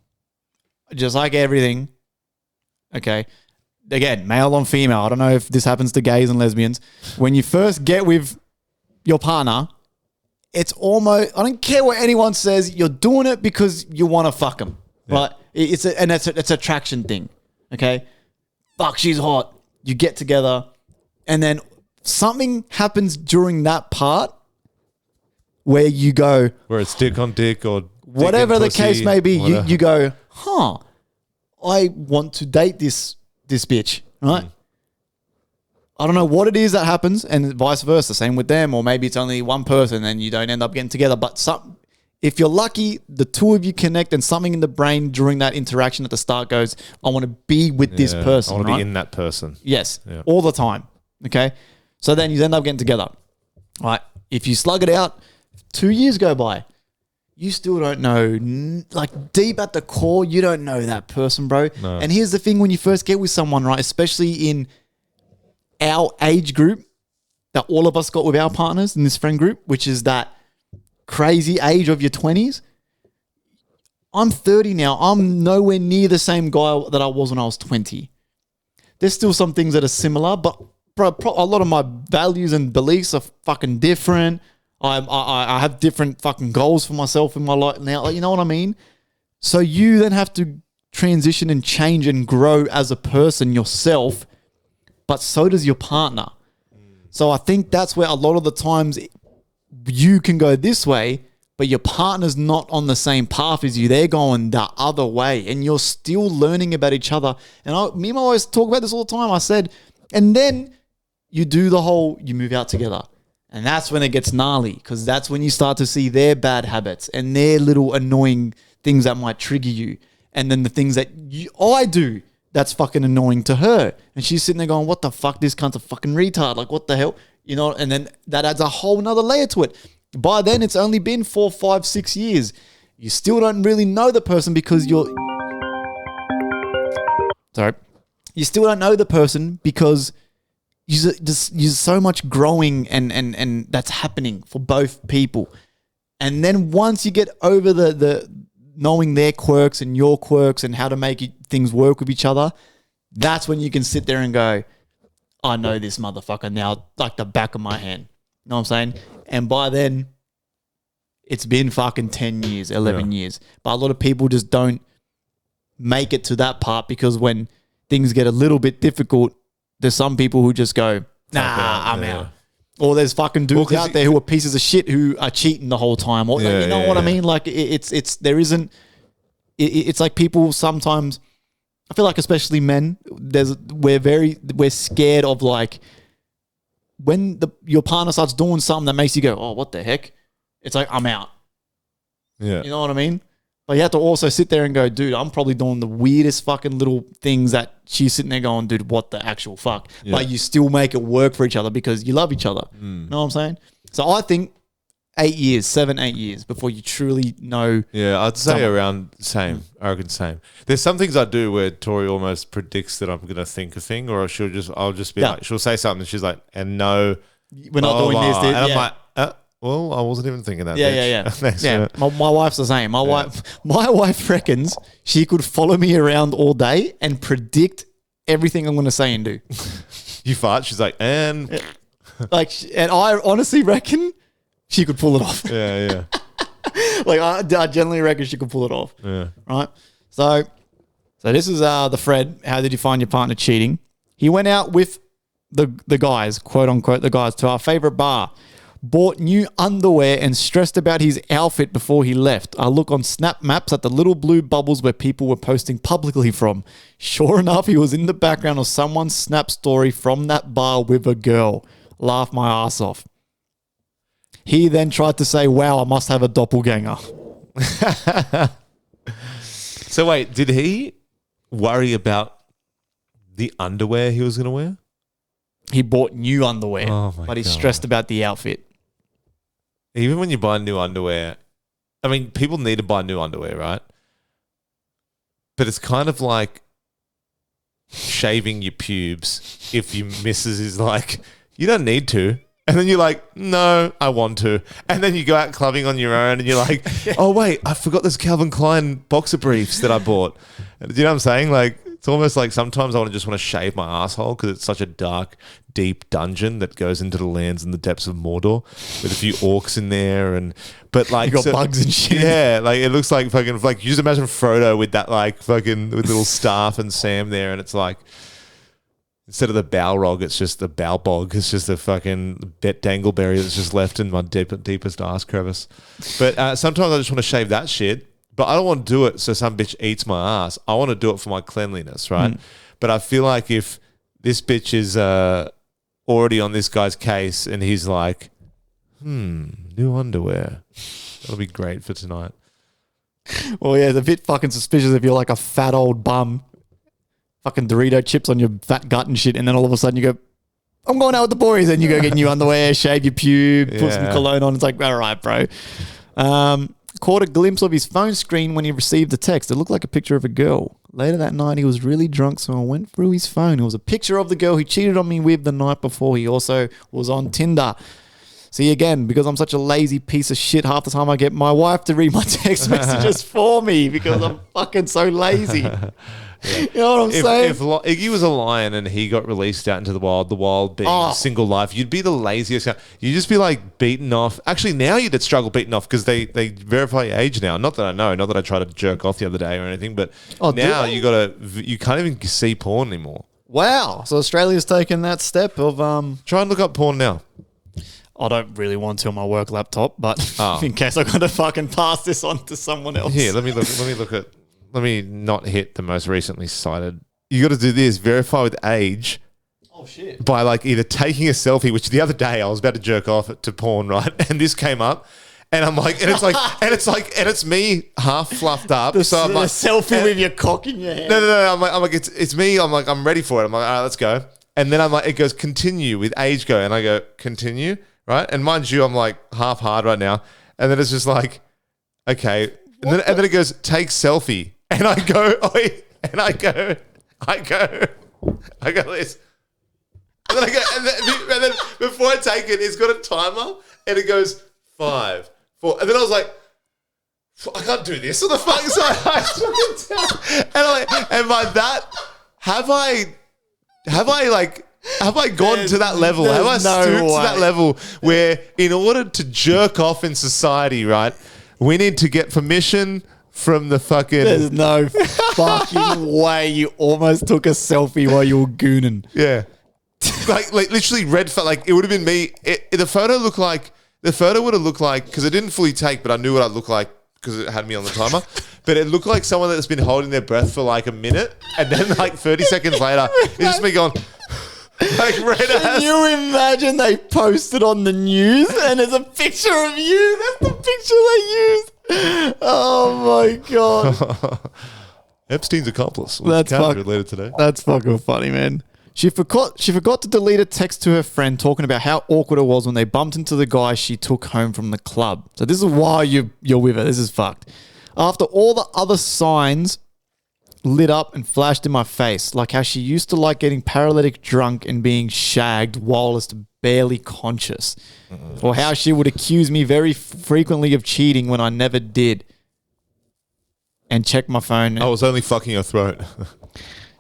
A: just like everything, okay, again, male on female. I don't know if this happens to gays and lesbians. When you first get with your partner, it's almost, I don't care what anyone says, you're doing it because you want to fuck them. Yeah. Right? It's an attraction thing. Okay? Fuck, she's hot. You get together, and then something happens during that part where you go,
B: where it's dick on dick or
A: whatever the
B: pussy,
A: case may be, you go, I want to date this bitch, right? I don't know what it is that happens, and vice versa, same with them, or maybe it's only one person and you don't end up getting together. But if you're lucky, the two of you connect, and something in the brain during that interaction at the start goes, I want to be with this person.
B: I want to be in that person.
A: Yes, all the time. Okay, so then you end up getting together. All right, if you slug it out, 2 years go by. You still don't know, deep at the core, you don't know that person, bro. No. And here's the thing, when you first get with someone, right, especially in our age group that all of us got with our partners in this friend group, which is that crazy age of your 20s. I'm 30 now. I'm nowhere near the same guy that I was when I was 20. There's still some things that are similar, but bro, a lot of my values and beliefs are fucking different. I have different fucking goals for myself in my life now. You know what I mean? So you then have to transition and change and grow as a person yourself, but so does your partner. So I think that's where a lot of the times you can go this way, but your partner's not on the same path as you. They're going the other way, and you're still learning about each other. And me and my always talk about this all the time. I said, and then you do you move out together. And that's when it gets gnarly, because that's when you start to see their bad habits and their little annoying things that might trigger you. And then the things that I do that's fucking annoying to her. And she's sitting there going, what the fuck? This cunt's a fucking retard. Like, what the hell? You know, and then that adds a whole nother layer to it. By then, it's only been 4, 5, 6 years. You still don't really know the person because you still don't know the person because there's so much growing and that's happening for both people. And then once you get over the knowing their quirks and your quirks and how to make things work with each other, that's when you can sit there and go, I know this motherfucker now like the back of my hand. You know what I'm saying? And by then, it's been fucking 10 years, 11 years. But a lot of people just don't make it to that part because when things get a little bit difficult, there's some people who just go, nah, I'm out. Or there's fucking dudes out there who are pieces of shit who are cheating the whole time. Or you know what I mean? Like it's like people sometimes, I feel like especially men, we're scared of like when your partner starts doing something that makes you go, oh, what the heck? It's like, I'm out.
B: Yeah.
A: You know what I mean? But you have to also sit there and go, dude, I'm probably doing the weirdest fucking little things that she's sitting there going, dude, what the actual fuck?
B: Yeah.
A: But you still make it work for each other because you love each other. You know what I'm saying? So I think 8 years, 7-8 years before you truly know.
B: Yeah, I'd say
A: someone.
B: around same. I reckon same. There's some things I do where Tori almost predicts that I'm going to think a thing, or I'll just be like, she'll say something, and she's like, and no,
A: We're not doing this.
B: and I'm like, well, I wasn't even thinking that.
A: Yeah.
B: Thanks.
A: Yeah. My wife's the same. My wife reckons she could follow me around all day and predict everything I'm going to say and do.
B: You fart. She's like, and
A: And I honestly reckon she could pull it off.
B: yeah.
A: Like I generally reckon she could pull it off.
B: Yeah.
A: Right. So this is the Fred. How did you find your partner cheating? He went out with the guys, quote unquote, the guys, to our favorite bar. Bought new underwear and stressed about his outfit before he left. I look on Snap Maps at the little blue bubbles where people were posting publicly from. Sure enough, he was in the background of someone's Snap story from that bar with a girl. Laugh my ass off. He then tried to say, wow, I must have a doppelganger.
B: So wait, did he worry about the underwear he was going to wear?
A: He bought new underwear,
B: Oh my
A: but he's
B: God.
A: stressed about the outfit.
B: Even when you buy new underwear, I mean, people need to buy new underwear, right? But it's kind of like shaving your pubes if your missus is like, you don't need to. And then you're like, no, I want to. And then you go out clubbing on your own and you're like, oh, wait, I forgot this Calvin Klein boxer briefs that I bought. Do you know what I'm saying? Like, it's almost like sometimes I just want to shave my asshole because it's such a dark, deep dungeon that goes into the lands and the depths of Mordor with a few orcs in there. But like,
A: You got bugs and shit.
B: Yeah, like it looks like fucking, like you just imagine Frodo with that like fucking, with little staff and Sam there. And it's like, instead of the Balrog, it's just the Balbog. It's just a fucking bet dangleberry that's just left in my deepest ass crevice. But sometimes I just want to shave that shit. But I don't want to do it so some bitch eats my ass. I want to do it for my cleanliness, right? But I feel like if this bitch is already on this guy's case and he's like, new underwear, that'll be great for tonight.
A: Well, yeah, it's a bit fucking suspicious if you're like a fat old bum, fucking Dorito chips on your fat gut and shit, and then all of a sudden you go, I'm going out with the boys, and you go get new underwear, shave your pube, put some cologne on. It's like, all right, bro. Caught a glimpse of his phone screen when he received the text. It looked like a picture of a girl. Later that night, he was really drunk, so I went through his phone. It was a picture of the girl he cheated on me with the night before. He also was on Tinder. See, again, because I'm such a lazy piece of shit, half the time I get my wife to read my text messages for me because I'm fucking so lazy. You know what I'm saying?
B: If Iggy was a lion and he got released out into the wild being single life, you'd be the laziest guy. You'd just be like beaten off. Actually, now you'd struggle beaten off because they verify your age now. Not that I know, not that I tried to jerk off the other day or anything, but now you can't even see porn anymore.
A: Wow. So Australia's taken that step of
B: Try and look up porn now.
A: I don't really want to on my work laptop, but in case I got to fucking pass this on to someone else.
B: Here, let me not hit the most recently cited. You got to do this, verify with age.
A: Oh shit.
B: By like either taking a selfie, which the other day I was about to jerk off to porn, right? And this came up. And I'm like, and it's me half fluffed up. So I'm like,
A: selfie with your cock in your hand.
B: No. I'm like, it's me. I'm like, I'm ready for it. I'm like, all right, let's go. And then I'm like, it goes continue with age go, and I go continue, right? And mind you, I'm like half hard right now. And then it's just like, okay. And then it goes take selfie, and I go, and I go this. And then I go, and then before I take it, it's got a timer, and it goes 5, 4, and then I was like, I can't do this. What the fuck? So I fucking tell, and by that, have I gone to that level? Have I stooped to that level where, in order to jerk off in society, right, we need to get permission from the fucking.
A: There's no fucking way you almost took a selfie while you were gooning.
B: Yeah. like literally red, like it would have been me. The photo would have looked like, because it didn't fully take, but I knew what I'd look like because it had me on the timer. But it looked like someone that's been holding their breath for like a minute, and then like 30 seconds later, it's just me going like red ass.
A: Can you imagine they posted on the news and there's a picture of you? That's the picture they used. Oh my god.
B: Epstein's accomplice.
A: That's
B: related today.
A: That's fucking funny, man. She forgot to delete a text to her friend talking about how awkward it was when they bumped into the guy she took home from the club. So this is why you're with her. This is fucked. After all the other signs lit up and flashed in my face, like how she used to like getting paralytic drunk and being shagged whilst barely conscious. Or how she would accuse me very frequently of cheating when I never did. And check my phone.
B: I was only fucking your throat.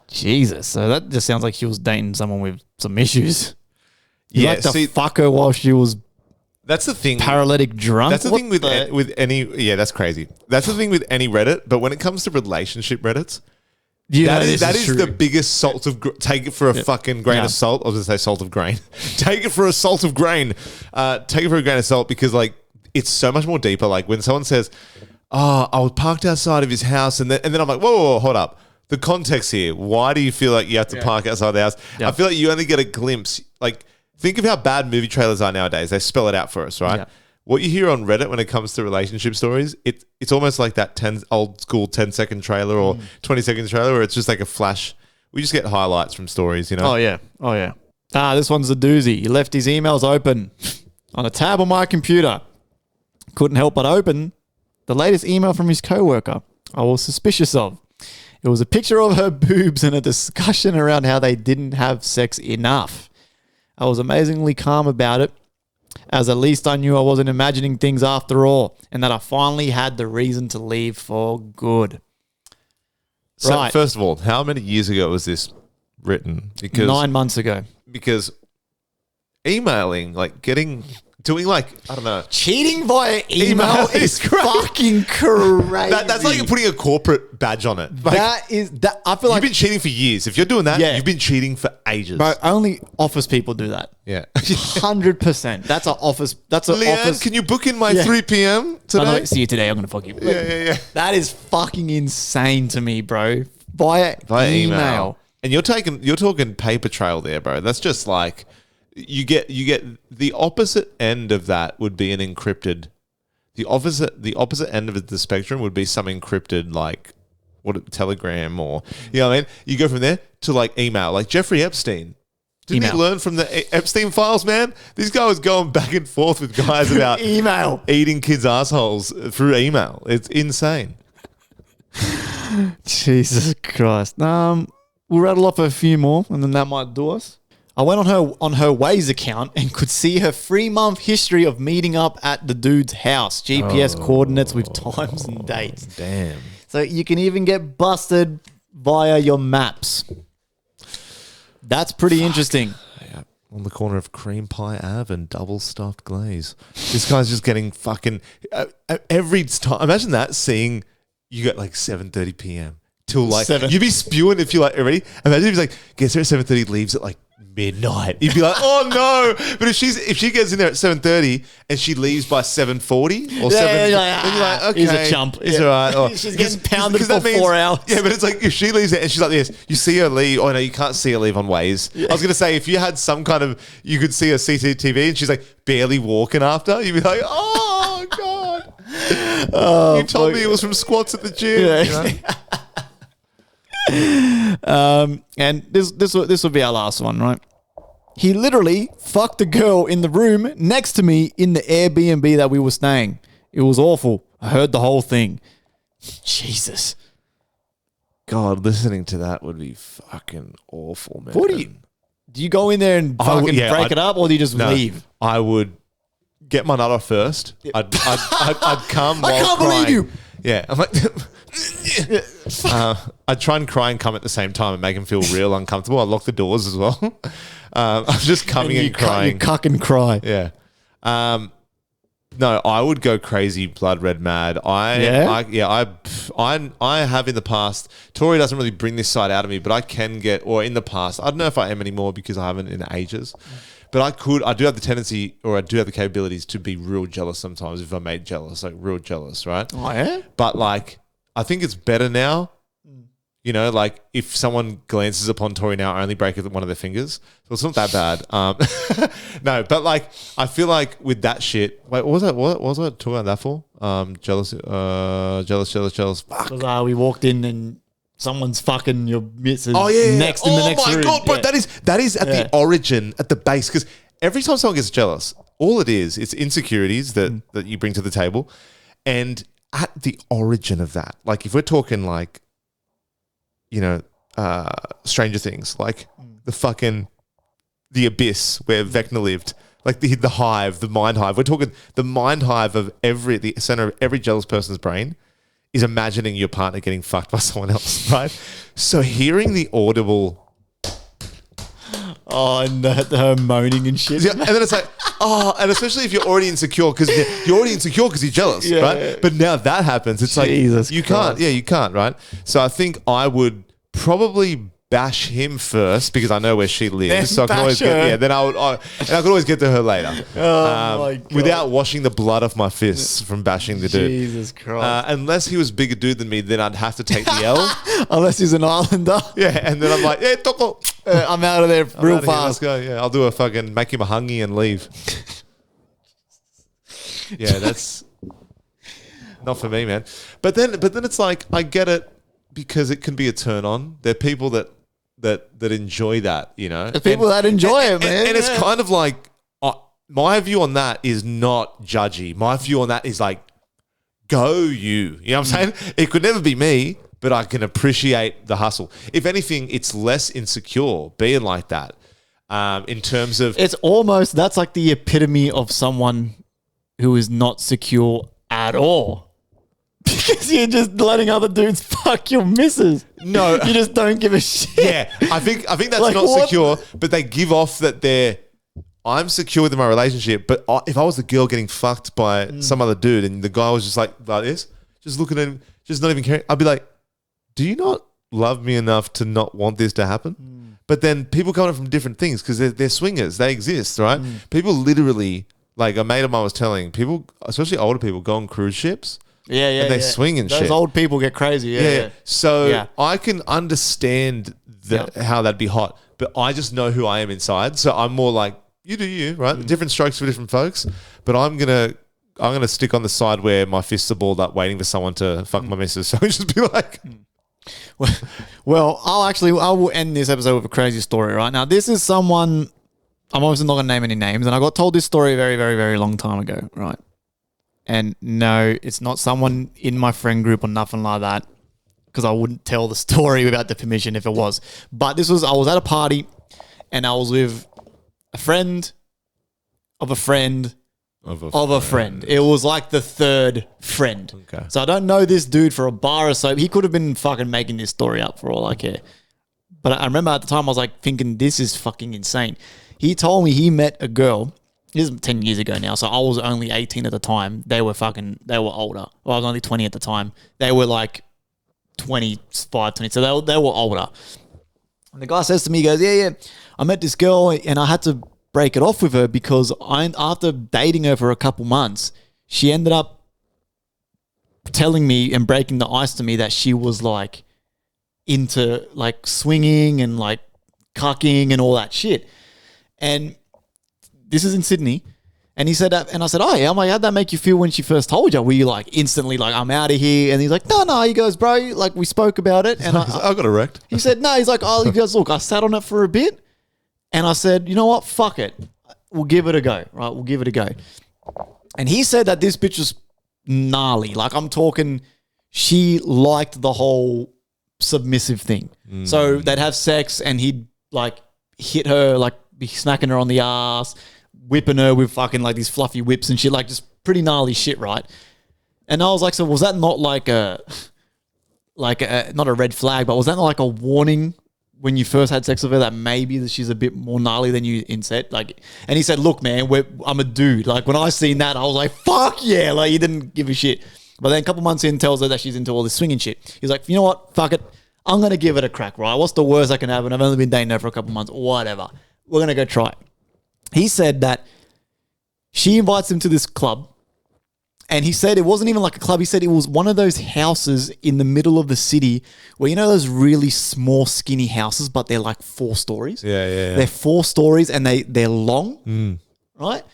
A: Jesus. So that just sounds like she was dating someone with some issues. You
B: Yeah,
A: like to fuck her while she was
B: that's the thing.
A: paralytic drunk?
B: That's the thing with any. Yeah, that's crazy. That's the thing with any Reddit. But when it comes to relationship Reddits, that is the biggest salt of. Take it for a fucking grain of salt. I was gonna say salt of grain. Take it for a salt of grain. Take it for a grain of salt because like it's so much more deeper. Like when someone says, "Oh, I was parked outside of his house," and then I'm like, "Whoa, hold up." The context here. Why do you feel like you have to park outside the house? I feel like you only get a glimpse. Like think of how bad movie trailers are nowadays. They spell it out for us, right? Yeah. What you hear on Reddit when it comes to relationship stories, it's almost like that old school 10-second trailer or 20-second trailer where it's just like a flash. We just get highlights from stories, you know?
A: Oh, yeah. This one's a doozy. He left his emails open on a tab on my computer. Couldn't help but open the latest email from his coworker I was suspicious of. It was a picture of her boobs and a discussion around how they didn't have sex enough. I was amazingly calm about it, as at least I knew I wasn't imagining things after all, and that I finally had the reason to leave for good.
B: So, right. First of all, how many years ago was this written?
A: Because 9 months ago.
B: Because emailing, like doing like, I don't know.
A: Cheating via email is fucking crazy.
B: That's like you're putting a corporate badge on it. Like,
A: I feel like
B: you've been cheating for years. If you're doing that, you've been cheating for ages.
A: Bro, only office people do that.
B: Yeah.
A: 100%. That's an office. That's an
B: Leanne,
A: office.
B: can you book in my 3 p.m. today?
A: See you today. I'm going to fuck you.
B: Yeah.
A: That is fucking insane to me, bro. Via email.
B: And you're talking paper trail there, bro. That's just like... You get the opposite end of that would be an encrypted. The opposite end of the spectrum would be some encrypted like Telegram or you know what I mean. You go from there to like email, like Jeffrey Epstein. Didn't he learn from the Epstein files, man? This guy was going back and forth with guys about
A: email,
B: eating kids' assholes through email. It's insane.
A: Jesus Christ. We'll rattle off a few more, and then that might do us. I went on her Waze account and could see her 3-month history of meeting up at the dude's house. GPS coordinates with times and dates.
B: Damn.
A: So you can even get busted via your maps. That's pretty interesting.
B: Yeah. On the corner of Cream Pie Ave and Double Stuffed Glaze. This guy's just getting fucking... every time... Imagine that, seeing you get like 7:30 p.m. till like... 7. You'd be spewing if you're like, already... Imagine if he's like, gets there at 7:30, leaves at like midnight. You'd be like, oh no. But if she gets in there at 7:30 and she leaves by 7:40 or 7, then you're like, okay.
A: He's a chump.
B: He's all right. Oh,
A: she's getting pounded for 4 hours.
B: Yeah, but it's like if she leaves it and she's like this, you see her leave. Oh no, you can't see her leave on Waze. Yeah. I was gonna say if you had some kind of, you could see her CCTV and she's like barely walking after, you'd be like, oh god. You told me it was from squats at the gym.
A: Yeah.
B: You know?
A: And this will be our last one, right? He literally fucked a girl in the room next to me in the Airbnb that we were staying. It was awful. I heard the whole thing. Jesus.
B: God, listening to that would be fucking awful, man.
A: What do you go in there and fucking break it up, or do you just leave?
B: I would get my nut off first. I'd come while
A: I can't
B: crying.
A: believe you.
B: Yeah, I'm like... I'd try and cry and come at the same time and make him feel real uncomfortable. I'd lock the doors as well. I'm just coming and crying.
A: You cuck and cry.
B: Yeah. No, I would go crazy, blood red mad. I have in the past. Tori doesn't really bring this side out of me, but I can get, or in the past, I don't know if I am anymore because I haven't in ages. But I do have the tendency, or I do have the capabilities to be real jealous sometimes if I'm made jealous, like real jealous, right?
A: Oh, yeah?
B: But like, I think it's better now. You know, like if someone glances upon Tori now, I only break one of their fingers. So it's not that bad. No, but like I feel like with that shit. Wait, what was that? What was I talking about that for? Jealous. Fuck.
A: Because we walked in and someone's fucking your missus next in the next room.
B: Oh my god, bro! That is at the origin, at the base. Because every time someone gets jealous, all it is, it's insecurities that you bring to the table, and at the origin of that, like if we're talking like, you know, Stranger Things, like the abyss where Vecna lived, like the hive, the mind hive. We're talking the mind hive of the center of every jealous person's brain is imagining your partner getting fucked by someone else, right? So hearing the audible.
A: Oh, and her moaning and shit.
B: Yeah, and then it's like, and especially if you're already insecure because you're jealous, right?
A: Yeah.
B: But now that happens, it's
A: Jesus
B: like you
A: Christ.
B: you can't, right? So I think I would probably bash him first because I know where she lives,
A: Then
B: so I can
A: bash
B: always
A: her.
B: then I could always get to her later,
A: my God.
B: without washing the blood off my fists from bashing the dude.
A: Jesus Christ.
B: Unless he was a bigger dude than me, then I'd have to take the L.
A: Unless he's an islander.
B: Yeah, and then I'm like, yeah, Toko.
A: I'm out of there real
B: Let's
A: fast.
B: go. Yeah, I'll do a fucking make him a hungy and leave. Yeah, that's not for me, man. But then it's like I get it because it can be a turn on. There are people that enjoy that, you know.
A: There's people that enjoy it, man.
B: And it's kind of like my view on that is not judgy. My view on that is like, go you. You know what I'm saying? It could never be me, but I can appreciate the hustle. If anything, it's less insecure being like that. In terms of
A: It's almost, that's like the epitome of someone who is not secure at all. Because you're just letting other dudes fuck your missus.
B: No.
A: You just don't give a shit.
B: yeah, I think that's
A: Like,
B: not
A: what?
B: secure, but they give off that I'm secure with my relationship, but if I was the girl getting fucked by some other dude and the guy was just like this, just looking at him, just not even caring, I'd be like, do you not love me enough to not want this to happen? But then people come from different things because they're swingers. They exist, right? People literally, like a mate of mine was telling people, especially older people, go on cruise ships.
A: Yeah,
B: And they swing and
A: Those
B: shit.
A: old people get crazy. Yeah.
B: So
A: Yeah.
B: I can understand how that'd be hot, but I just know who I am inside. So I'm more like, you do you, right? Different strokes for different folks. But I'm gonna stick on the side where my fists are balled up, waiting for someone to fuck my missus. So I just be like,
A: Well, I will end this episode with a crazy story, right? Now, this is someone, I'm obviously not going to name any names, and I got told this story a very, very, very long time ago, right? And no, it's not someone in my friend group or nothing like that, because I wouldn't tell the story without the permission if it was. But I was at a party, and I was with a friend of a friend of a friend. It was like the third friend.
B: Okay.
A: So I don't know this dude for a bar or so. He could have been fucking making this story up for all I care. But I remember at the time I was like thinking, this is fucking insane. He told me he met a girl. This is 10 years ago now. So I was only 18 at the time. They were older. Well, I was only 20 at the time. They were like 25, 20. So they were older. And the guy says to me, he goes, yeah, I met this girl and I had to break it off with her because after dating her for a couple months, she ended up telling me and breaking the ice to me that she was like into like swinging and like cucking and all that shit. And this is in Sydney. And he said that, and I said, oh yeah. I'm like, how'd that make you feel when she first told you? Were you like instantly like, I'm out of here? And he's like, no. He goes, bro, like we spoke about it. And
B: I got erect.
A: he said, no. He's like, oh, he goes, look, I sat on it for a bit. And I said, you know what? Fuck it. We'll give it a go, right? We'll give it a go. And he said that this bitch was gnarly. Like I'm talking, she liked the whole submissive thing. So they'd have sex and he'd like hit her, like be smacking her on the ass, whipping her with fucking like these fluffy whips and shit, like just pretty gnarly shit, right? And I was like, so was that not like not a red flag, but was that not like a warning when you first had sex with her that maybe she's a bit more gnarly than you in set? Like, and he said, look, man, I'm a dude. Like when I seen that, I was like, fuck yeah. Like he didn't give a shit. But then a couple months in, tells her that she's into all this swinging shit. He's like, you know what? Fuck it. I'm going to give it a crack, right? What's the worst that can happen? I've only been dating her for a couple months. Whatever. We're going to go try it. He said that she invites him to this club And he said it wasn't even like a club. He said it was one of those houses in the middle of the city where, you know, those really small, skinny houses, but they're like 4 stories.
B: Yeah.
A: They're 4 stories and they're long, right?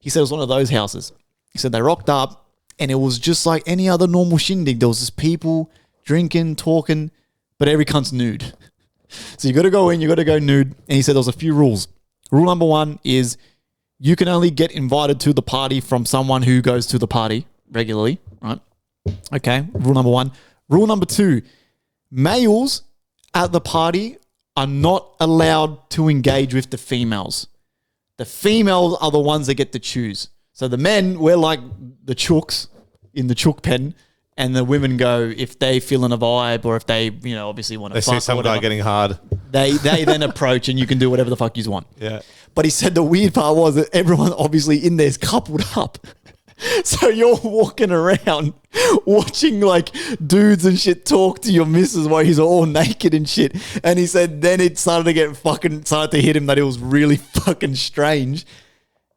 A: He said it was one of those houses. He said they rocked up and it was just like any other normal shindig. There was just people drinking, talking, but every cunt's nude. So you got to go in, you got to go nude. And he said there was a few rules. Rule number 1 is you can only get invited to the party from someone who goes to the party regularly, right? Okay, rule number 1. Rule number 2, males at the party are not allowed to engage with the females. The females are the ones that get to choose. So the men, we're like the chooks in the chook pen, and the women go if they feel in a vibe or if they, you know, obviously want to fuck.
B: They see some guy getting hard.
A: They then approach and you can do whatever the fuck you want.
B: Yeah.
A: But he said the weird part was that everyone obviously in there is coupled up. So you're walking around watching like dudes and shit talk to your missus while he's all naked and shit. And he said then it started to hit him that it was really fucking strange.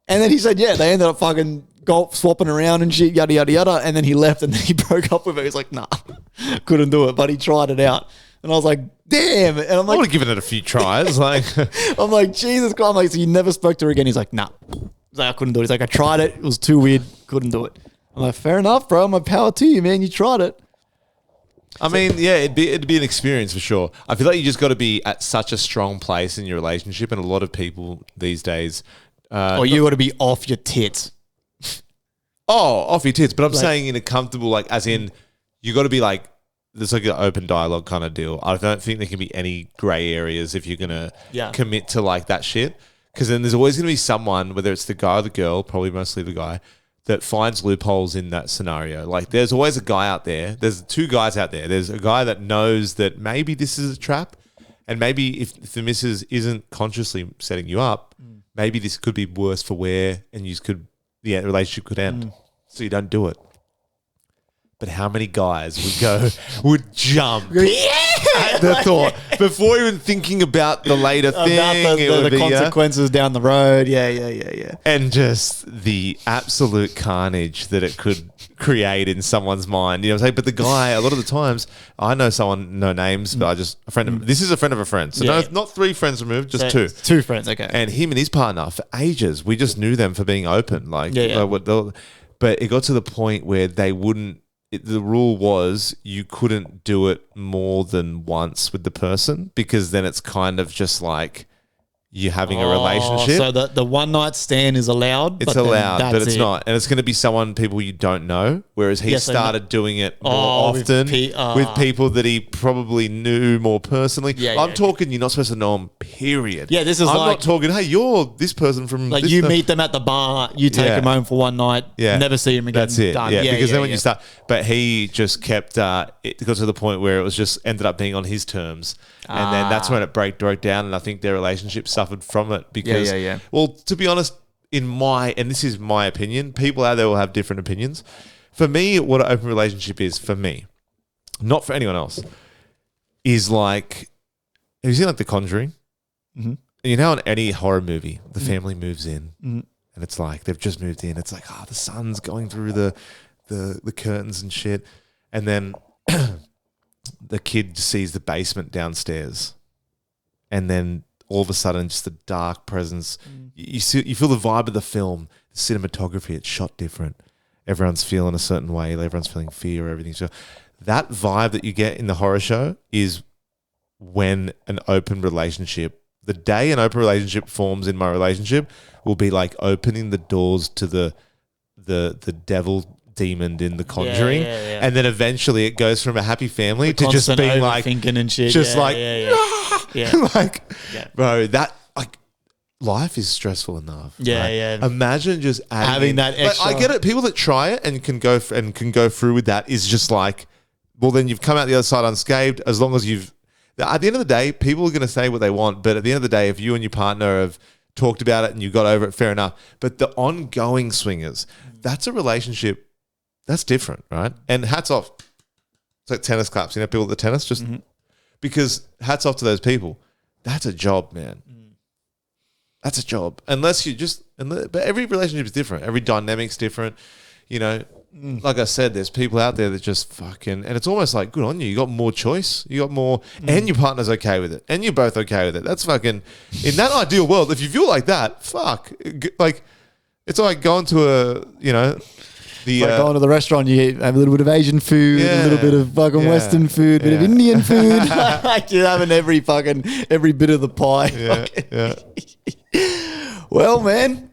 A: And then he said, yeah, they ended up fucking golf swapping around and shit, yada, yada, yada. And then he left and then he broke up with her. He's like, nah, couldn't do it. But he tried it out. And I was like, damn. And I'm
B: I would
A: like,
B: have given it a few tries. Like,
A: I'm like, Jesus Christ. I'm like, so you never spoke to her again? He's like, nah. He's like, I couldn't do it. He's like, I tried it. It was too weird. Couldn't do it. I'm like, fair enough, bro. My power to you, man. You tried it.
B: I mean, yeah, it'd be an experience for sure. I feel like you just got to be at such a strong place in your relationship, and a lot of people these days.
A: Or you got to be off your tits.
B: Oh, off your tits. But I'm
A: Like-
B: saying in a comfortable, like, as in, you got to be like, there's like an open dialogue kind of deal. I don't think there can be any grey areas if you're going to commit to like that shit. Because then there's always going to be someone, whether it's the guy or the girl, probably mostly the guy, that finds loopholes in that scenario. Like, there's always a guy out there. There's 2 guys out there. There's a guy that knows that maybe this is a trap. And maybe if the missus isn't consciously setting you up, maybe this could be worse for wear and the relationship could end. So you don't do it. But how many guys would jump at the thought before even thinking about the later thing,
A: About the consequences down the road. Yeah.
B: and just the absolute carnage that it could create in someone's mind. You know what I'm saying? But the guy, a lot of the times, I know someone, no names, but this is a friend of a friend. So not 3 friends removed, just 2.
A: 2 friends, okay.
B: And him and his partner, for ages, we just knew them for being open. But it got to the point where they wouldn't. The rule was you couldn't do it more than once with the person, because then it's kind of just like you having a relationship.
A: So the one night stand is allowed.
B: It's allowed, but it's not. And it's going to be people you don't know. Whereas he started doing it more often with people that he probably knew more personally. I'm talking, you're not supposed to know them, period.
A: Yeah, this is
B: I'm
A: like...
B: not talking, hey, you're this person from...
A: Like
B: this
A: you meet them at the bar, you take them home for one night, never see them again.
B: That's it.
A: Done.
B: Yeah, because then when you start... But he just kept... it got to the point where it was just ended up being on his terms. And then that's when it broke down, and I think their relationship suffered from it because... Well, to be honest, and this is my opinion, people out there will have different opinions. For me, what an open relationship is, for me, not for anyone else, is like... Have you seen like The Conjuring? Mm-hmm. You know, in any horror movie, the family moves in, and it's like they've just moved in. It's like, the sun's going through the curtains and shit, and then the kid sees the basement downstairs, and then all of a sudden, just the dark presence. You feel the vibe of the film, the cinematography. It's shot different. Everyone's feeling a certain way. Everyone's feeling fear. Everything's that vibe that you get in the horror show is when an open relationship. The day an open relationship forms in my relationship will be like opening the doors to the devil demon in The Conjuring, and then eventually it goes from a happy family to just being like
A: thinking and shit,
B: just like bro, that like life is stressful enough. Imagine just
A: having that extra.
B: Like, I get it. People that try it and can go through with that is just like, well, then you've come out the other side unscathed. As long as you've. At the end of the day, people are going to say what they want, but at the end of the day, if you and your partner have talked about it and you got over it, fair enough. But the ongoing swingers, that's a relationship that's different, right? And hats off. It's like tennis claps, you know, people at the tennis, just because hats off to those people. That's a job, man. That's a job. Unless you just, but every relationship is different. Every dynamic's different. You know, like I said, there's people out there that just fucking, and it's almost like, good on you. You got more choice. You got more, and your partner's okay with it, and you're both okay with it. That's fucking, in that ideal world, if you feel like that, fuck. Like, it's like going to
A: like going to the restaurant, you have a little bit of Asian food, a little bit of fucking Western food, a bit of Indian food. Like you're having every bit of the pie. Well, man,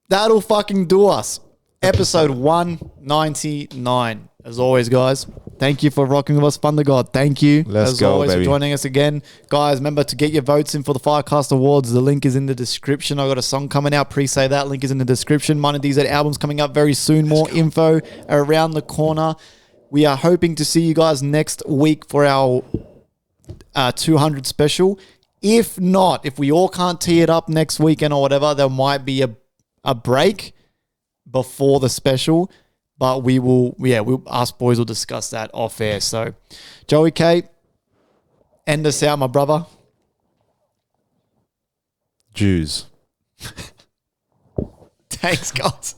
A: that'll fucking do us. Episode 199. As always, guys, thank you for rocking with us. Fun to God. Thank you.
B: Let's
A: as
B: go,
A: always,
B: baby.
A: for joining us again. Guys, remember to get your votes in for the FireCast Awards. The link is in the description. I got a song coming out. Pre-say that. Link is in the description. Mine and DZ album's coming up very soon. More info around the corner. We are hoping to see you guys next week for our 200 special. If not, if we all can't tee it up next weekend or whatever, there might be a break before the special, but us boys will discuss that off air. So, Joey K, end us out, my brother.
B: Jews.
A: Thanks, guys.